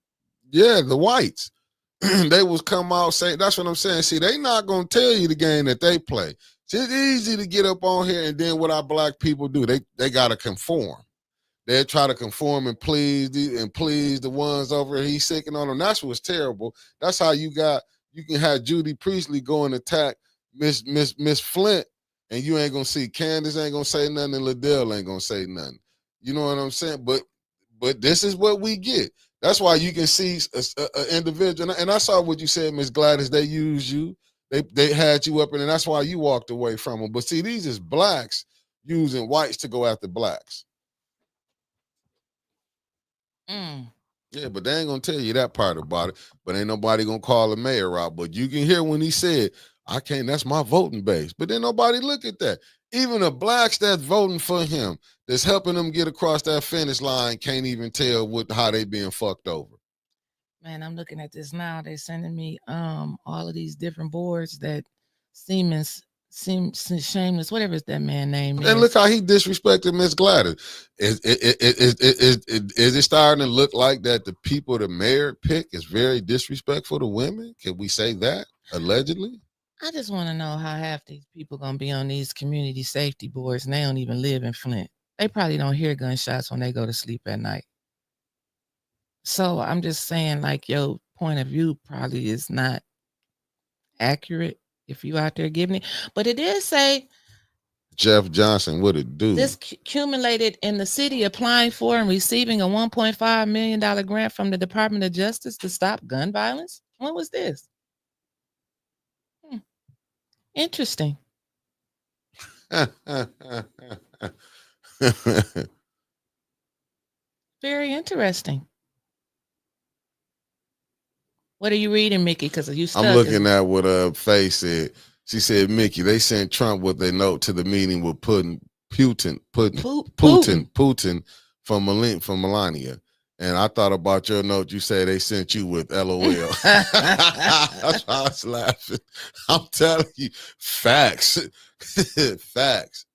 Yeah, the whites. They was come out saying, that's what I'm saying. See, they not gonna tell you the game that they play. See, it's easy to get up on here and then what our black people do, they gotta conform. They try to conform and please the ones over here. He's sicking on them. That's what's terrible. That's how you can have Judy Priestley go and attack Miss Flint, and you ain't gonna see Candace ain't gonna say nothing, and Liddell ain't gonna say nothing. You know what I'm saying? But this is what we get. That's why you can see an individual. And I saw what you said, Miss Gladys. They used you. They had you up, and that's why you walked away from them. But see, these is blacks using whites to go after blacks. Yeah, but they ain't gonna tell you that part about it. But ain't nobody gonna call the mayor out. But you can hear when he said, I can't, that's my voting base. But then nobody look at that. Even the blacks that's voting for him, that's helping them get across that finish line, can't even tell how they being fucked over. Man, I'm looking at this now. They're sending me all of these different boards that seems shameless, whatever is that man name is. And look how he disrespected Miss Gladys. Is it starting to look like that the people the mayor pick is very disrespectful to women? Can we say that, allegedly? I just want to know how half these people going to be on these community safety boards and they don't even live in Flint. They probably don't hear gunshots when they go to sleep at night. So I'm just saying, like, your point of view probably is not accurate if you out there giving it. But it did say Jeff Johnson, what it do? this accumulated in the city applying for and receiving a $1.5 million grant from the Department of Justice to stop gun violence. When was this? Interesting. Very interesting. What are you reading, Mickey? Because you stuck. I'm looking at what Faye said. She said, Mickey, they sent Trump with a note to the meeting with Putin from Melania. And I thought about your note. You said they sent you with LOL. That's why I was laughing. I'm telling you, facts. Facts.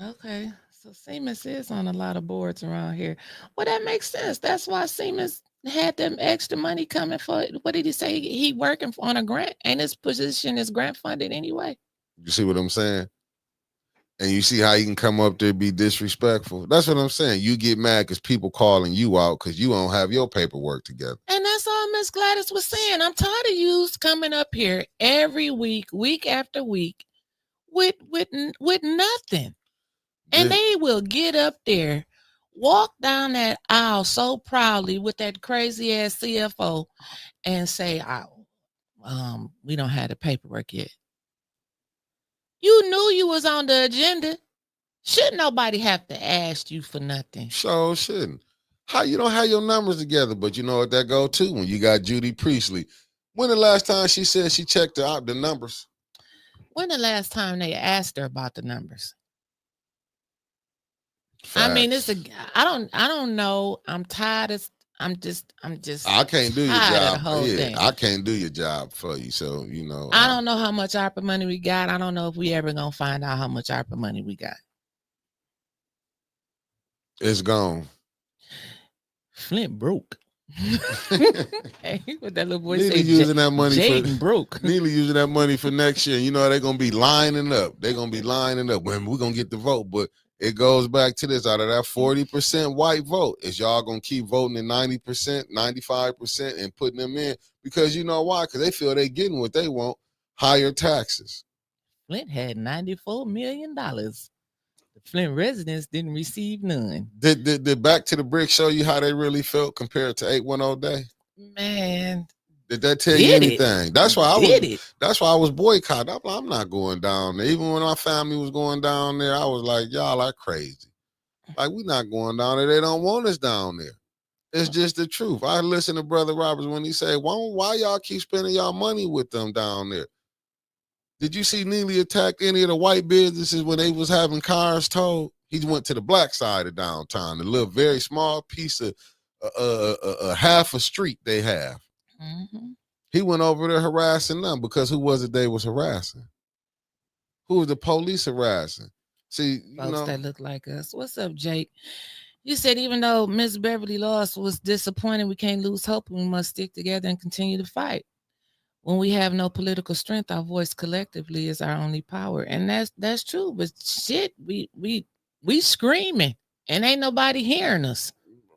Okay. So Siemens is on a lot of boards around here. Well, that makes sense. That's why Siemens had them extra money coming for it. What did he say? He working on a grant, and his position is grant funded anyway. You see what I'm saying? And you see how you can come up there and be disrespectful. That's what I'm saying. You get mad because people calling you out because you don't have your paperwork together. And that's all Miss Gladys was saying. I'm tired of you coming up here every week, week after week, with nothing. And they will get up there, walk down that aisle so proudly with that crazy ass CFO and say, we don't have the paperwork yet. You knew you was on the agenda. Shouldn't nobody have to ask you for nothing? Sure shouldn't. How you don't have your numbers together, but you know what that go to when you got Judy Priestley. When the last time she said she checked the numbers? When the last time they asked her about the numbers? Facts. I mean, I don't know. I'm tired of. I can't do your job. Thing. I can't do your job for you. So, you know. I don't know how much ARPA money we got. I don't know if we ever gonna find out how much ARPA money we got. It's gone. Flint broke. Hey, what that little boy Neely say? Using that money Jaden broke. Neely using that money for next year. You know, they're gonna be lining up. They're gonna be lining up when we're gonna get the vote. But it goes back to this: out of that 40% white vote, is y'all gonna keep voting at 90%, 95% and putting them in? Because you know why? Because they feel they getting what they want: higher taxes. Flint had $94 million. The Flint residents didn't receive none. Did Back to the Brick show you how they really felt compared to 810 Day? Man, did that tell you anything? That's why I was boycotting. I'm not going down there. Even when my family was going down there, I was like, y'all are crazy. Like, we're not going down there. They don't want us down there. It's just the truth. I listen to Brother Roberts when he say, why y'all keep spending y'all money with them down there? Did you see Neely attack any of the white businesses when they was having cars towed? He went to the black side of downtown, a little very small piece of half a street they have. Mm-hmm. He went over there harassing them because who was it they was harassing? Who was the police harassing? See, folks that look like us. What's up, Jake? You said even though Miss Beverly lost was disappointing, we can't lose hope. We must stick together and continue to fight. When we have no political strength, our voice collectively is our only power, and that's true. But shit, we screaming, and ain't nobody hearing us.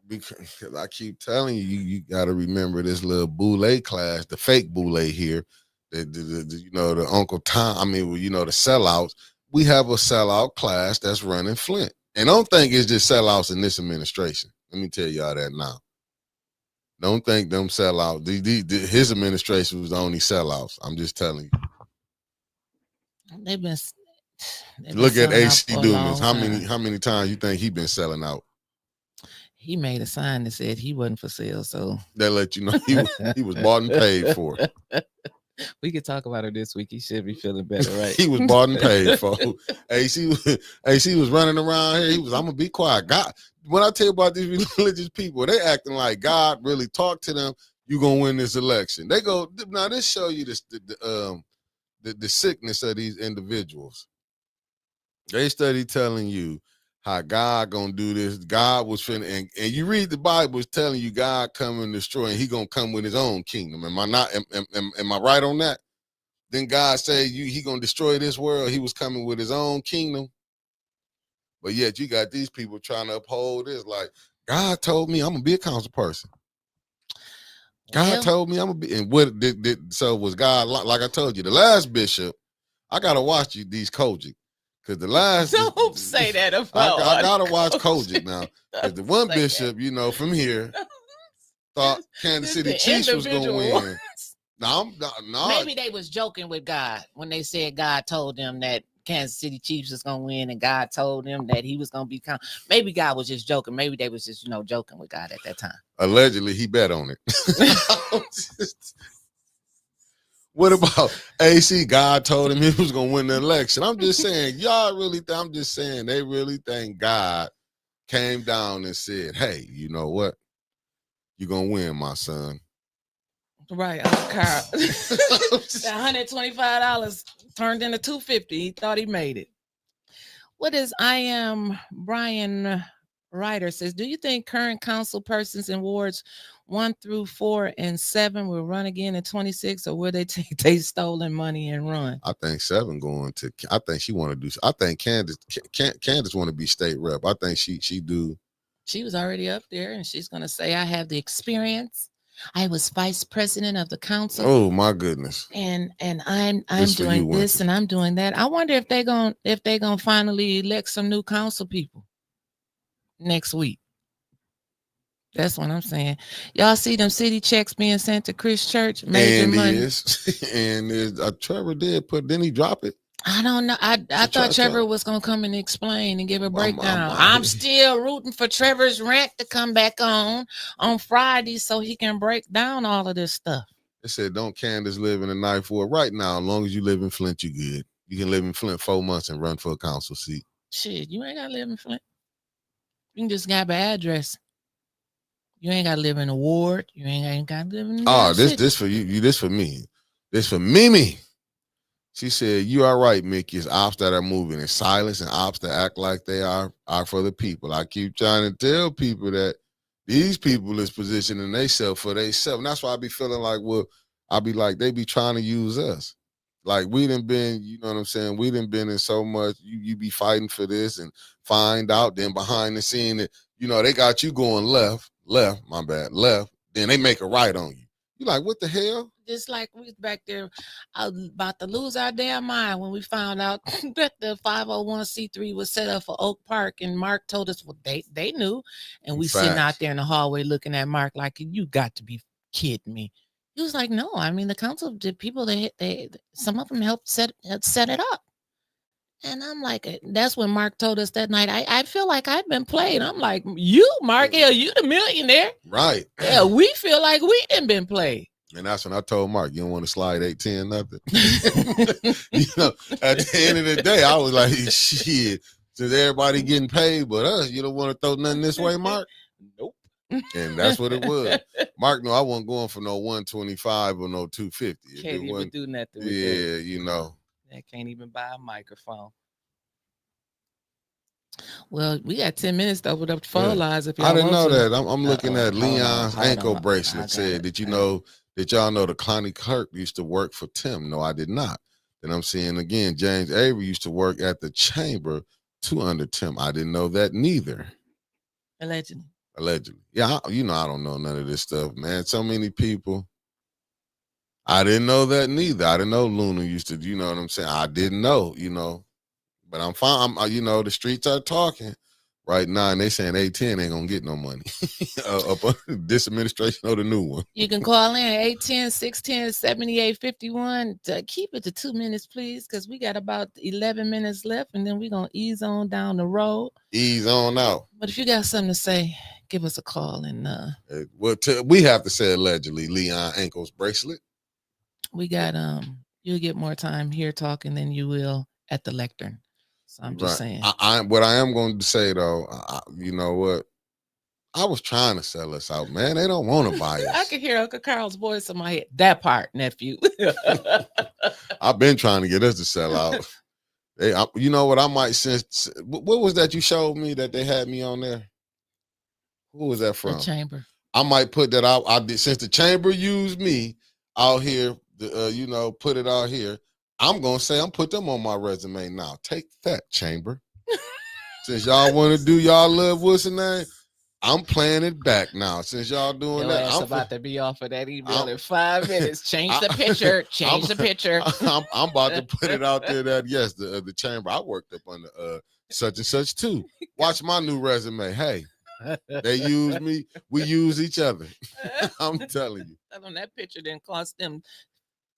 Because I keep telling you, you got to remember this little boule class, the fake boule here, the Uncle Tom. I mean, you know, the sellouts. we have a sellout class that's running Flint. And don't think it's just sellouts in this administration. Let me tell y'all that now. Don't think them sellouts. His administration was the only sellouts. I'm just telling you. They've been Look at selling out AC for a Dumas. long How many times you think he been selling out? He made a sign that said he wasn't for sale, so That let you know he was bought and paid for. We could talk about it this week. He should be feeling better, right? He was bought and paid for. AC was running around here. I'm gonna be quiet. God, when I tell you about these religious people, they acting like God really talked to them. You gonna win this election. They go, now this show you the sickness of these individuals. They study telling you how God gonna do this. God was finna, and you read the Bible, it's telling you God come and destroy, and he gonna come with his own kingdom. Am I not? Am I right on that? Then God said he gonna destroy this world. He was coming with his own kingdom. But yet you got these people trying to uphold this. Like, God told me I'm gonna be a council person. God told me I'm gonna be, and what did so was God, like I told you, the last bishop, I gotta watch these Kojic. Because the last Don't say that about I gotta watch Kojic now. Because the one bishop, from here, thought Kansas City Chiefs was gonna win. No, maybe they was joking with God when they said God told them that Kansas City Chiefs was gonna win, and God told them that he was gonna be. Maybe God was just joking. Maybe they was just joking with God at that time. Allegedly, he bet on it. What about AC? God told him he was gonna win the election. I'm just saying, I'm just saying they really think God came down and said, "Hey, you know what? You're gonna win, my son." Right, Carl. That $125 turned into $250. He thought he made it. What is I am Brian Ryder says, do you think current council persons in wards 1 through 4 and 7 will run again in 26, or will they take their stolen money and run? I think 7 going to. I think she want to do. I think Candace want to be state rep. I think she do. She was already up there, and she's gonna say, "I have the experience. I was vice president of the council. Oh my goodness! And I'm doing this and I'm doing that." I wonder if they're gonna finally elect some new council people next week. That's what I'm saying. Y'all see them city checks being sent to Chris Church? Major money. And Trevor didn't he drop it? I don't know. I thought Trevor was gonna come and explain and give a breakdown. I'm still rooting for Trevor's rant to come back on Friday so he can break down all of this stuff. They said, "Don't Candace live in a night for it right now? As long as you live in Flint, you good. You can live in Flint 4 months and run for a council seat." Shit, you ain't gotta live in Flint. You can just grab an address. You ain't gotta live in a ward. You ain't gotta live in. This for you. This for me. This for Mimi. She said, "You are right, Mickey. It's ops that are moving in silence and ops that act like they are for the people." I keep trying to tell people that these people is positioning themselves for themselves. And that's why I be feeling like, I be like, they be trying to use us. Like we done been, you know what I'm saying? We done been in so much, you be fighting for this and find out, then behind the scene that, they got you going left, then they make a right on you. You like, what the hell? Just like we was back there about to lose our damn mind when we found out that the 501c3 was set up for Oak Park, and Mark told us, well, they knew, and we sitting out there in the hallway looking at Mark like, you got to be kidding me. He was like, no, I mean, the council did people, some of them helped set it up. And I'm like, that's when Mark told us that night, I feel like I've been played. I'm like, you, Mark, you the millionaire. Right. Yeah, we feel like we didn't been played. And that's when I told Mark, you don't want to slide 810 nothing. At the end of the day, I was like, shit, since everybody getting paid but us, you don't want to throw nothing this way, Mark? Nope. And that's what it was. Mark, no, I wasn't going for no 125 or no 250. Can't even do nothing with that. I can't even buy a microphone. Well, we got 10 minutes to open up the phone lines. If y'all I didn't know to. that. I'm looking at Leon's ankle bracelet. Said, did y'all know that Connie Kirk used to work for Tim? No, I did not. Then I'm seeing again, James Avery used to work at the chamber under Tim. I didn't know that neither. Allegedly. Yeah, I don't know none of this stuff, man. So many people. I didn't know that neither. I didn't know Luna used to, you know what I'm saying? I didn't know, But I'm fine. You know, the streets are talking right now, and they saying A10 ain't gonna get no money up on this administration or the new one. You can call in 810-610-7851. Keep it to 2 minutes, please, because we got about 11 minutes left, and then we're gonna ease on down the road. Ease on out. But if you got something to say, give us a call. And we have to say allegedly Leon ankles bracelet. we got you'll get more time here talking than you will at the lectern. So I'm just saying. What I am going to say though, you know what? I was trying to sell us out, man. They don't want to buy us. I could hear Uncle Carl's voice in my head. That part, nephew. I've been trying to get us to sell out. You know what? I might since what was that you showed me that they had me on there? Who was that from? The Chamber. I might put that out. I did since the Chamber used me out here. You know, put it out here. I'm gonna say I'm put them on my resume now. Take that, Chamber. Since y'all want to do y'all love what's the name, I'm playing it back now. Since y'all doing that, I'm about to be off of that email in 5 minutes. Change the picture. Change the picture. I'm about to put it out there that yes, the Chamber. I worked up on the such and such too. Watch my new resume. Hey, they use me. We use each other. I'm telling you. On that picture didn't cost them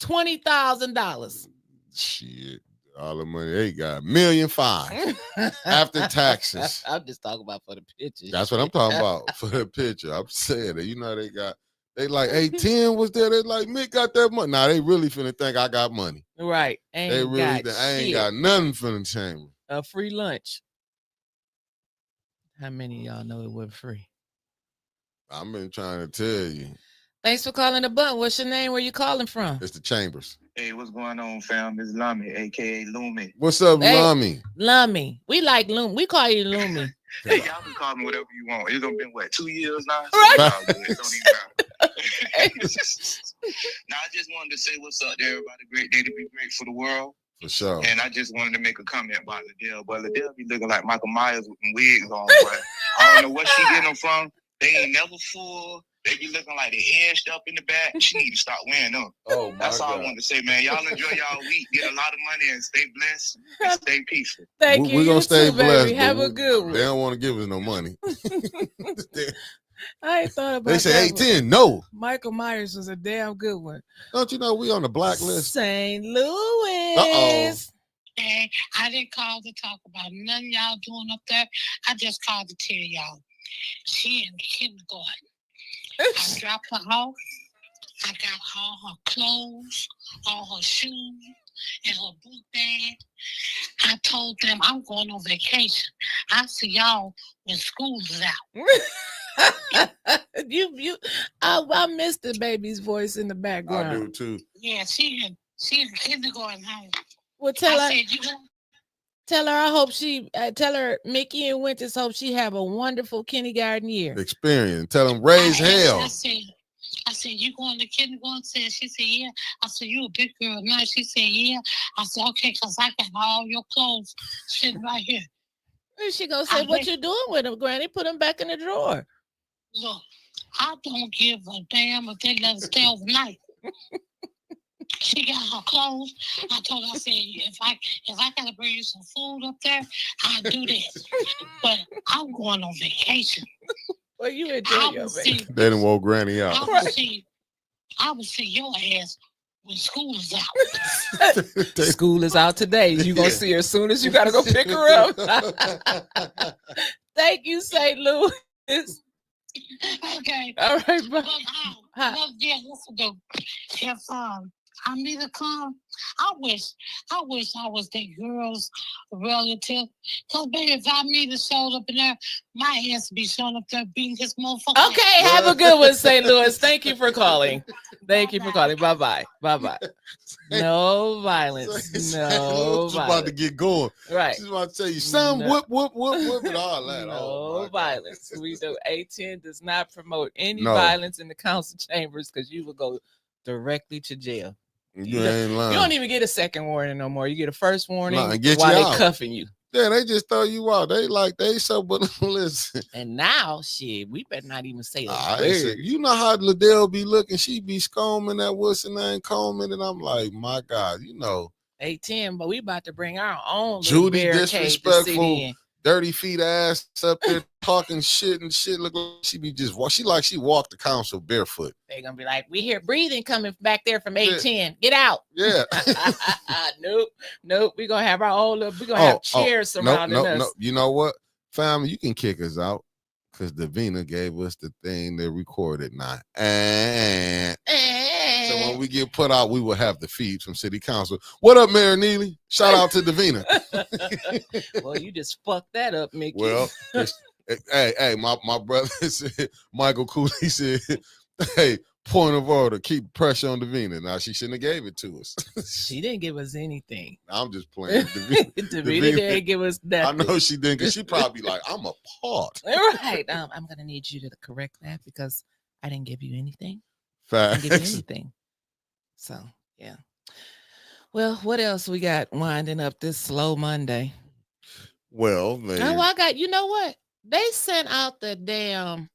$20,000. Shit, all the money they got, $1.5 million after taxes. I'm just talking about for the picture. That's what I'm talking about for the picture. I'm saying that, you know, they like A10 was there. They like, Mick got that money. Nah, they really finna think I got money. Right. I ain't got nothing for the Chamber. A free lunch. How many of y'all know it wasn't free? I've been trying to tell you. Thanks for calling the button. What's your name? Where you calling from? It's the Chambers. Hey, what's going on, fam? It's Lummy, aka Lumi. What's up, Lummy? Lummy. We like Lumi. We call you Lumi. Hey, y'all can call me whatever you want. It's been what, 2 years now? Right. Now I just wanted to say what's up to everybody. Great day to be great for the world. For sure. And I just wanted to make a comment about Liddell. But Liddell be looking like Michael Myers with them wigs on. But I don't know where she getting them from. They ain't never full. They be looking like they edged up in the back. She need to start wearing them. Oh, that's all I wanted to say, man. Y'all enjoy y'all week. Get a lot of money and stay blessed and stay peaceful. Thank you. We're going to stay blessed. Have a good one. They don't want to give us no money. I ain't thought about They say A10, no. Michael Myers was a damn good one. Don't you know we on the blacklist? St. Louis. Uh-oh. Hey, I didn't call to talk about nothing y'all doing up there. I just called to tell y'all she in kindergarten. I dropped her off. I got all her clothes, all her shoes, and her book bag. I told them I'm going on vacation. I'll see y'all when school is out. I missed the baby's voice in the background. I do too. Yeah, she in kindergarten home. Well, tell her I hope tell her Mickey and Winters hope she have a wonderful kindergarten year. Experience. Tell them raise hell. I said, you going to kindergarten? She said, yeah. I said, you a big girl now? She said, yeah. I said, okay, because I got all your clothes sitting right here. And she gonna say, what you doing with them, Granny? Put them back in the drawer. Look, I don't give a damn if they let them stay overnight. She got her clothes. I told her, I said, if I gotta bring you some food up there, I'll do that. But I'm going on vacation. Well, you enjoy your vacation. They done woke Granny out. I will see your ass when school is out. School is out today. You gonna see her as soon as you gotta go pick her up. Thank you, St. Louis. Okay. All right, bye. Yeah, listen, though. If I need to come, I wish I was that girl's relative. Cause baby, if I need to show up in there, my ass be showing up there beating his motherfucker. Okay, have a good one, St. Louis. Thank you for calling. Thank you for calling. Bye-bye. Bye-bye. No violence. No She's violence. about to get going. Right. She's about to tell you, son, whoop, and all that. No violence. We do. A10 does not promote any violence in the council chambers because you will go directly to jail. You ain't lying. You don't even get a second warning no more. You get a first warning and get while you they out. cuffing you. Yeah, they just throw you out. They so, but listen. And now, shit, we better not even say it. You know how Liddell be looking? She be combing that what's her name, combing, and I'm like, my God, you know, 8:10, but we about to bring our own little Judy barricade to sit disrespectful, in. dirty feet ass up there talking shit and shit. Look like she be just she walked the council barefoot. They're gonna be like, we hear breathing coming back there from 810. Get out. Yeah. Nope. We're gonna have our own little, we're gonna have chairs surrounding us. No. You know what? Family, you can kick us out because Davina gave us the thing that recorded now. And so when we get put out, we will have the feed from City Council. What up, Mayor Neely? Shout out to Davina. Well, you just fucked that up, Mickey. Well, hey, my brother said, Michael Cooley said, hey, point of order, keep pressure on Davina. Now, she shouldn't have gave it to us. She didn't give us anything. I'm just playing. Davina didn't give us nothing. I know she didn't, because she probably like, I'm appalled. Right. I'm going to need you to correct that because I didn't give you anything. Facts. I didn't give you anything. So, yeah. Well, what else we got winding up this slow Monday? Well, man. Oh, I got, you know what? They sent out the damn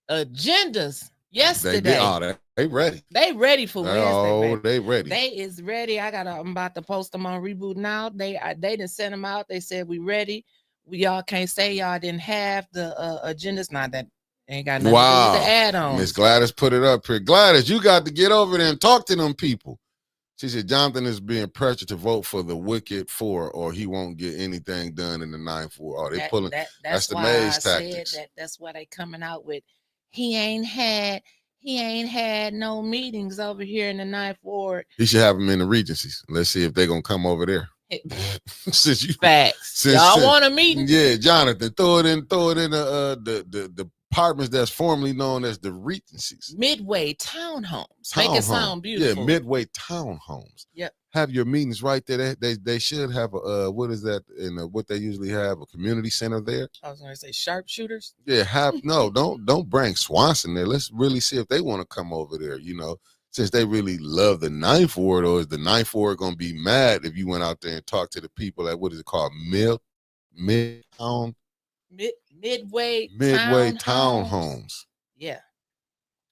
agendas yesterday. They ready. They ready for Wednesday. Oh, baby. they ready. They is ready. I'm about to post them on Reboot Now. They didn't send them out. They said we ready. Y'all can't say y'all didn't have the agendas. Not that ain't got nothing to do with the add-ons. Miss Gladys put it up here. Gladys, you got to get over there and talk to them people. She said Jonathan is being pressured to vote for the Wicked 4 or he won't get anything done in the 9-4. Oh, they pulling that's the maze tactics. That's why they coming out with he ain't had no meetings over here in the 9-4. He should have them in the Regencies. Let's see if they're gonna come over there. Facts. Y'all want a meeting? Yeah, Jonathan, throw it in the apartments that's formerly known as the Regencies. Midway townhomes. Make it sound beautiful. Yeah, Midway townhomes. Yep. Have your meetings right there. They should have a what is that in what they usually have, a community center there. I was gonna say sharpshooters. Yeah, don't bring Swanson there. Let's really see if they want to come over there. You know, since they really love the 9-4, or is the 9-4 gonna be mad if you went out there and talked to the people at what is it called, Midway townhomes. Yeah.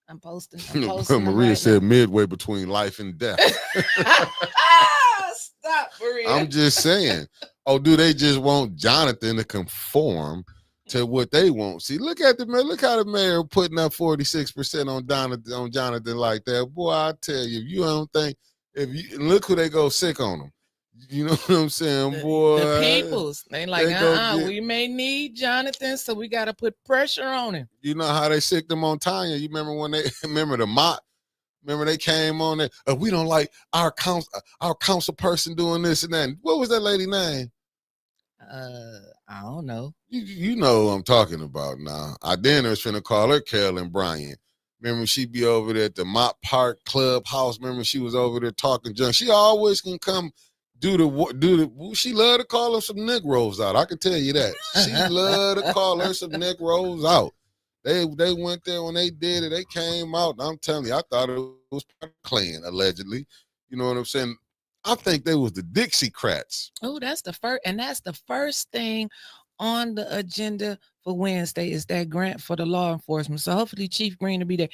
I'm posting Maria said now. midway between life and death. Stop, Maria. I'm just saying. Oh, do they just want Jonathan to conform to what they want? See, look at the mayor. Look how the mayor putting up 46% on Jonathan like that. Boy, I tell you, you don't think look who they go sick on him. You know what I'm saying, boy? The peoples. They like, we may need Jonathan, so we got to put pressure on him. You know how they sicked him on Tanya? You remember when they remember the mock? Remember they came on there? We don't like our council person doing this and that. What was that lady name? I don't know. You know who I'm talking about now. Our dinner is finna call her Carolyn Bryant. Remember she be over there at the Mott Park Clubhouse. Remember she was over there talking junk. She always can come. She love to call her some Negroes out. I can tell you that. She love to call her some Negroes out. They went there when they did it. They came out. And I'm telling you, I thought it was Klan, allegedly. You know what I'm saying? I think they was the Dixiecrats. Oh, that's the first, and that's the first thing on the agenda for Wednesday is that grant for the law enforcement. So hopefully Chief Green will be there.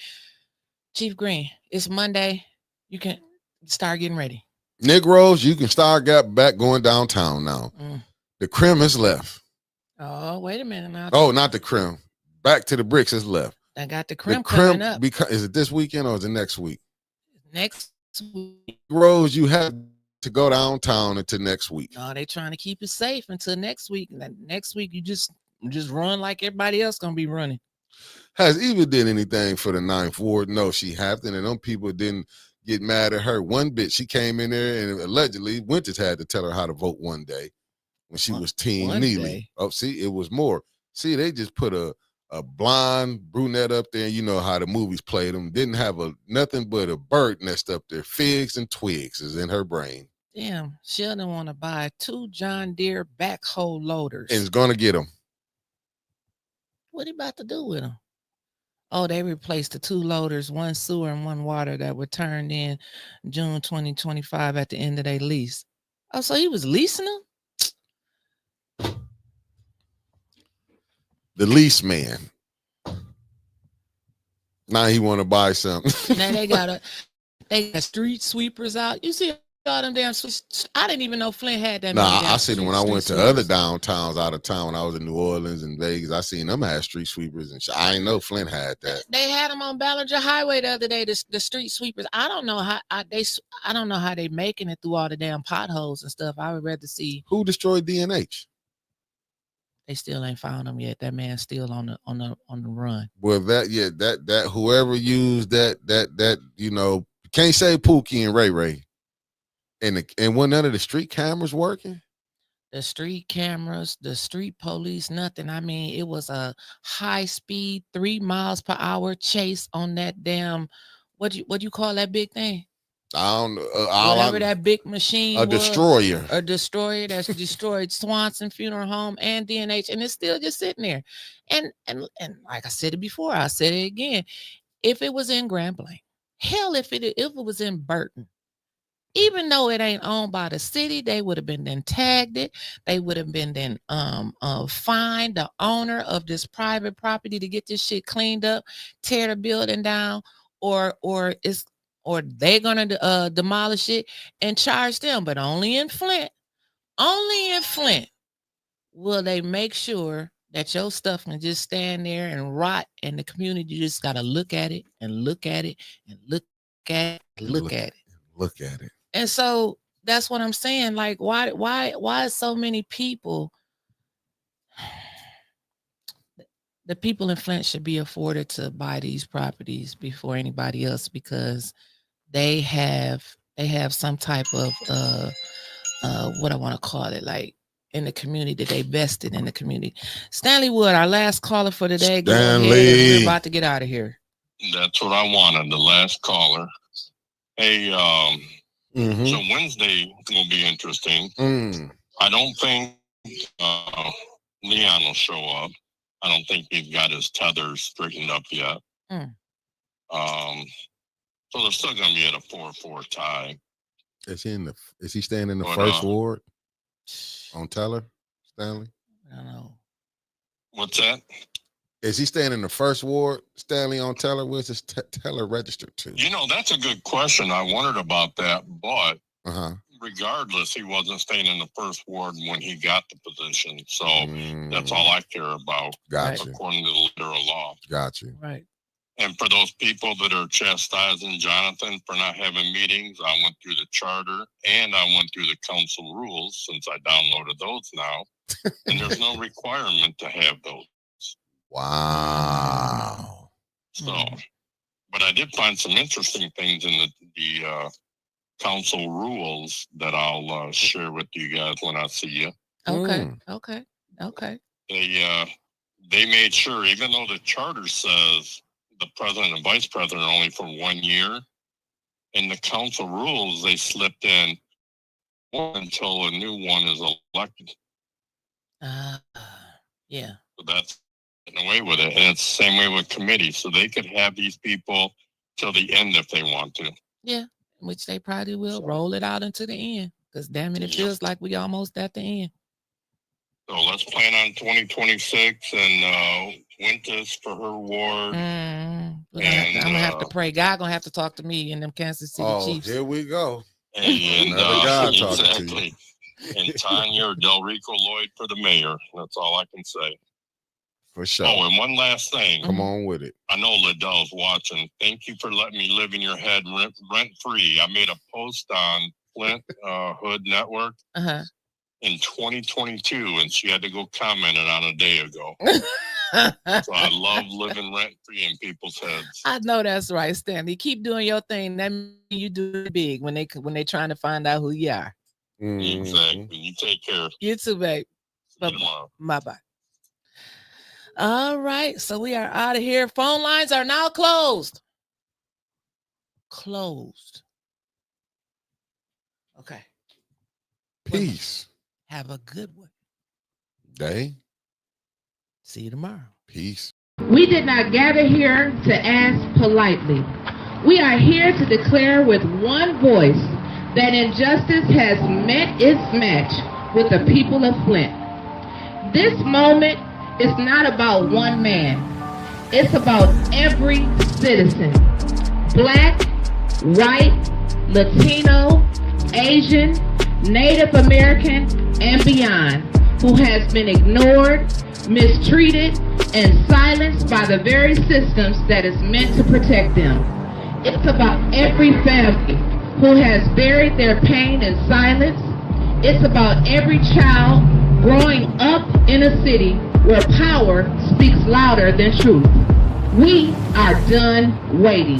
Chief Green, it's Monday. You can start getting ready. Negroes, you can start back going downtown now. The Crim has left. Oh, wait a minute now. Oh, not the Crim. Back to the Bricks has left. I got the Crim coming up. Is it this weekend or is it next week? Next week. Negroes, you have to go downtown until next week. No, they trying to keep it safe until next week. And then next week, you just run like everybody else gonna be running. Has Eva did anything for the 9-4? No, she haven't. And them people didn't get mad at her one bit. She came in there and allegedly Winters had to tell her how to vote one day when she was Team Neely. Oh, see, it was more. See, they just put a blonde brunette up there. You know how the movies played them. Didn't have nothing but a bird nest up there. Figs and twigs is in her brain. Damn, Sheldon want to buy 2 John Deere backhoe loaders. And is going to get them. What he about to do with them? Oh, they replaced the 2 loaders, 1 sewer and 1 water that were turned in June 2025 at the end of their lease. Oh, so he was leasing them? The lease man. Now he want to buy something. Now they got street sweepers out. You see all them damn. I didn't even know Flint had that. Nah, many I seen it when I street went to sweepers. other downtowns out of town. When I was in New Orleans and Vegas, I seen them have street sweepers and shit. I ain't know Flint had that. They had them on Ballinger Highway the other day. The street sweepers. I don't know how I don't know how they making it through all the damn potholes and stuff. I would rather see. Who destroyed DNH? They still ain't found him yet. That man's still on the run. Well, that whoever used that you know, can't say Pookie and Ray. And when none of the street cameras working? The street cameras, the street police, nothing. I mean, it was a high speed 3 miles per hour chase on that damn what do you call that big thing? I don't know. Whatever that big machine was. Destroyer. A destroyer that's destroyed Swanson Funeral Home and DNH, and it's still just sitting there. And like I said it before, I said it again. If it was in Grand Blanc, hell, if it was in Burton, even though it ain't owned by the city, they would have been then tagged it. They would have been then fined the owner of this private property to get this shit cleaned up, tear the building down, or they're gonna demolish it and charge them. But only in Flint will they make sure that your stuff can just stand there and rot, and the community just gotta look at it and look at it and look at it. And so that's what I'm saying. Like, why so many people? The people in Flint should be afforded to buy these properties before anybody else, because they have some type of what I want to call it, like in the community, they vested in the community. Stanley Wood, our last caller for today. Go ahead. We're about to get out of here. That's what I wanted. The last caller. Hey, so Wednesday will be interesting. I don't think Leon will show up. I don't think he's got his tethers straightened up yet. So they're still going to be at a 4-4 tie. Is he staying in the first ward on Teller, Stanley? I don't know. What's that? Is he staying in the first ward, Stanley, on Teller? Where's his Teller registered to? You know, that's a good question. I wondered about that, but regardless, he wasn't staying in the first ward when he got the position. So that's all I care about, according to the letter of law. Got you. Right. And for those people that are chastising Jonathan for not having meetings, I went through the charter and I went through the council rules, since I downloaded those now. And there's no requirement to have those. Wow. So, but I did find some interesting things in the council rules that I'll share with you guys when I see you. Okay. They made sure, even though the charter says the president and vice president are only for 1 year, in the council rules they slipped in until a new one is elected. Yeah. So that's getting away with it. And it's the same way with committees. So they could have these people till the end if they want to. Yeah, which they probably will roll it out into the end. Because damn it, it feels like we almost at the end. So let's plan on 2026 and Winters for her ward. I'm gonna have to pray. God gonna have to talk to me and them Kansas City Chiefs. Here we go. And God talking to you. And Tanya or Del Rico Lloyd for the mayor. That's all I can say. For sure. Oh, and one last thing. Come on with it. I know Liddell's watching. Thank you for letting me live in your head rent free. I made a post on Flint Hood Network in 2022, and she had to go comment it on a day ago. So I love living rent free in people's heads. I know that's right, Stanley. Keep doing your thing. That means you do it big when they trying to find out who you are. Exactly. You take care. You too, babe. Bye-bye. All right, so we are out of here. Phone lines are now closed. Okay. Peace. Have a good one. Day. See you tomorrow. Peace. We did not gather here to ask politely. We are here to declare with one voice that injustice has met its match with the people of Flint. This moment is not about one man. It's about every citizen. Black, white, Latino, Asian, Native American, and beyond, who has been ignored, mistreated, and silenced by the very systems that is meant to protect them. It's about every family who has buried their pain in silence. It's about every child growing up in a city where power speaks louder than truth. We are done waiting.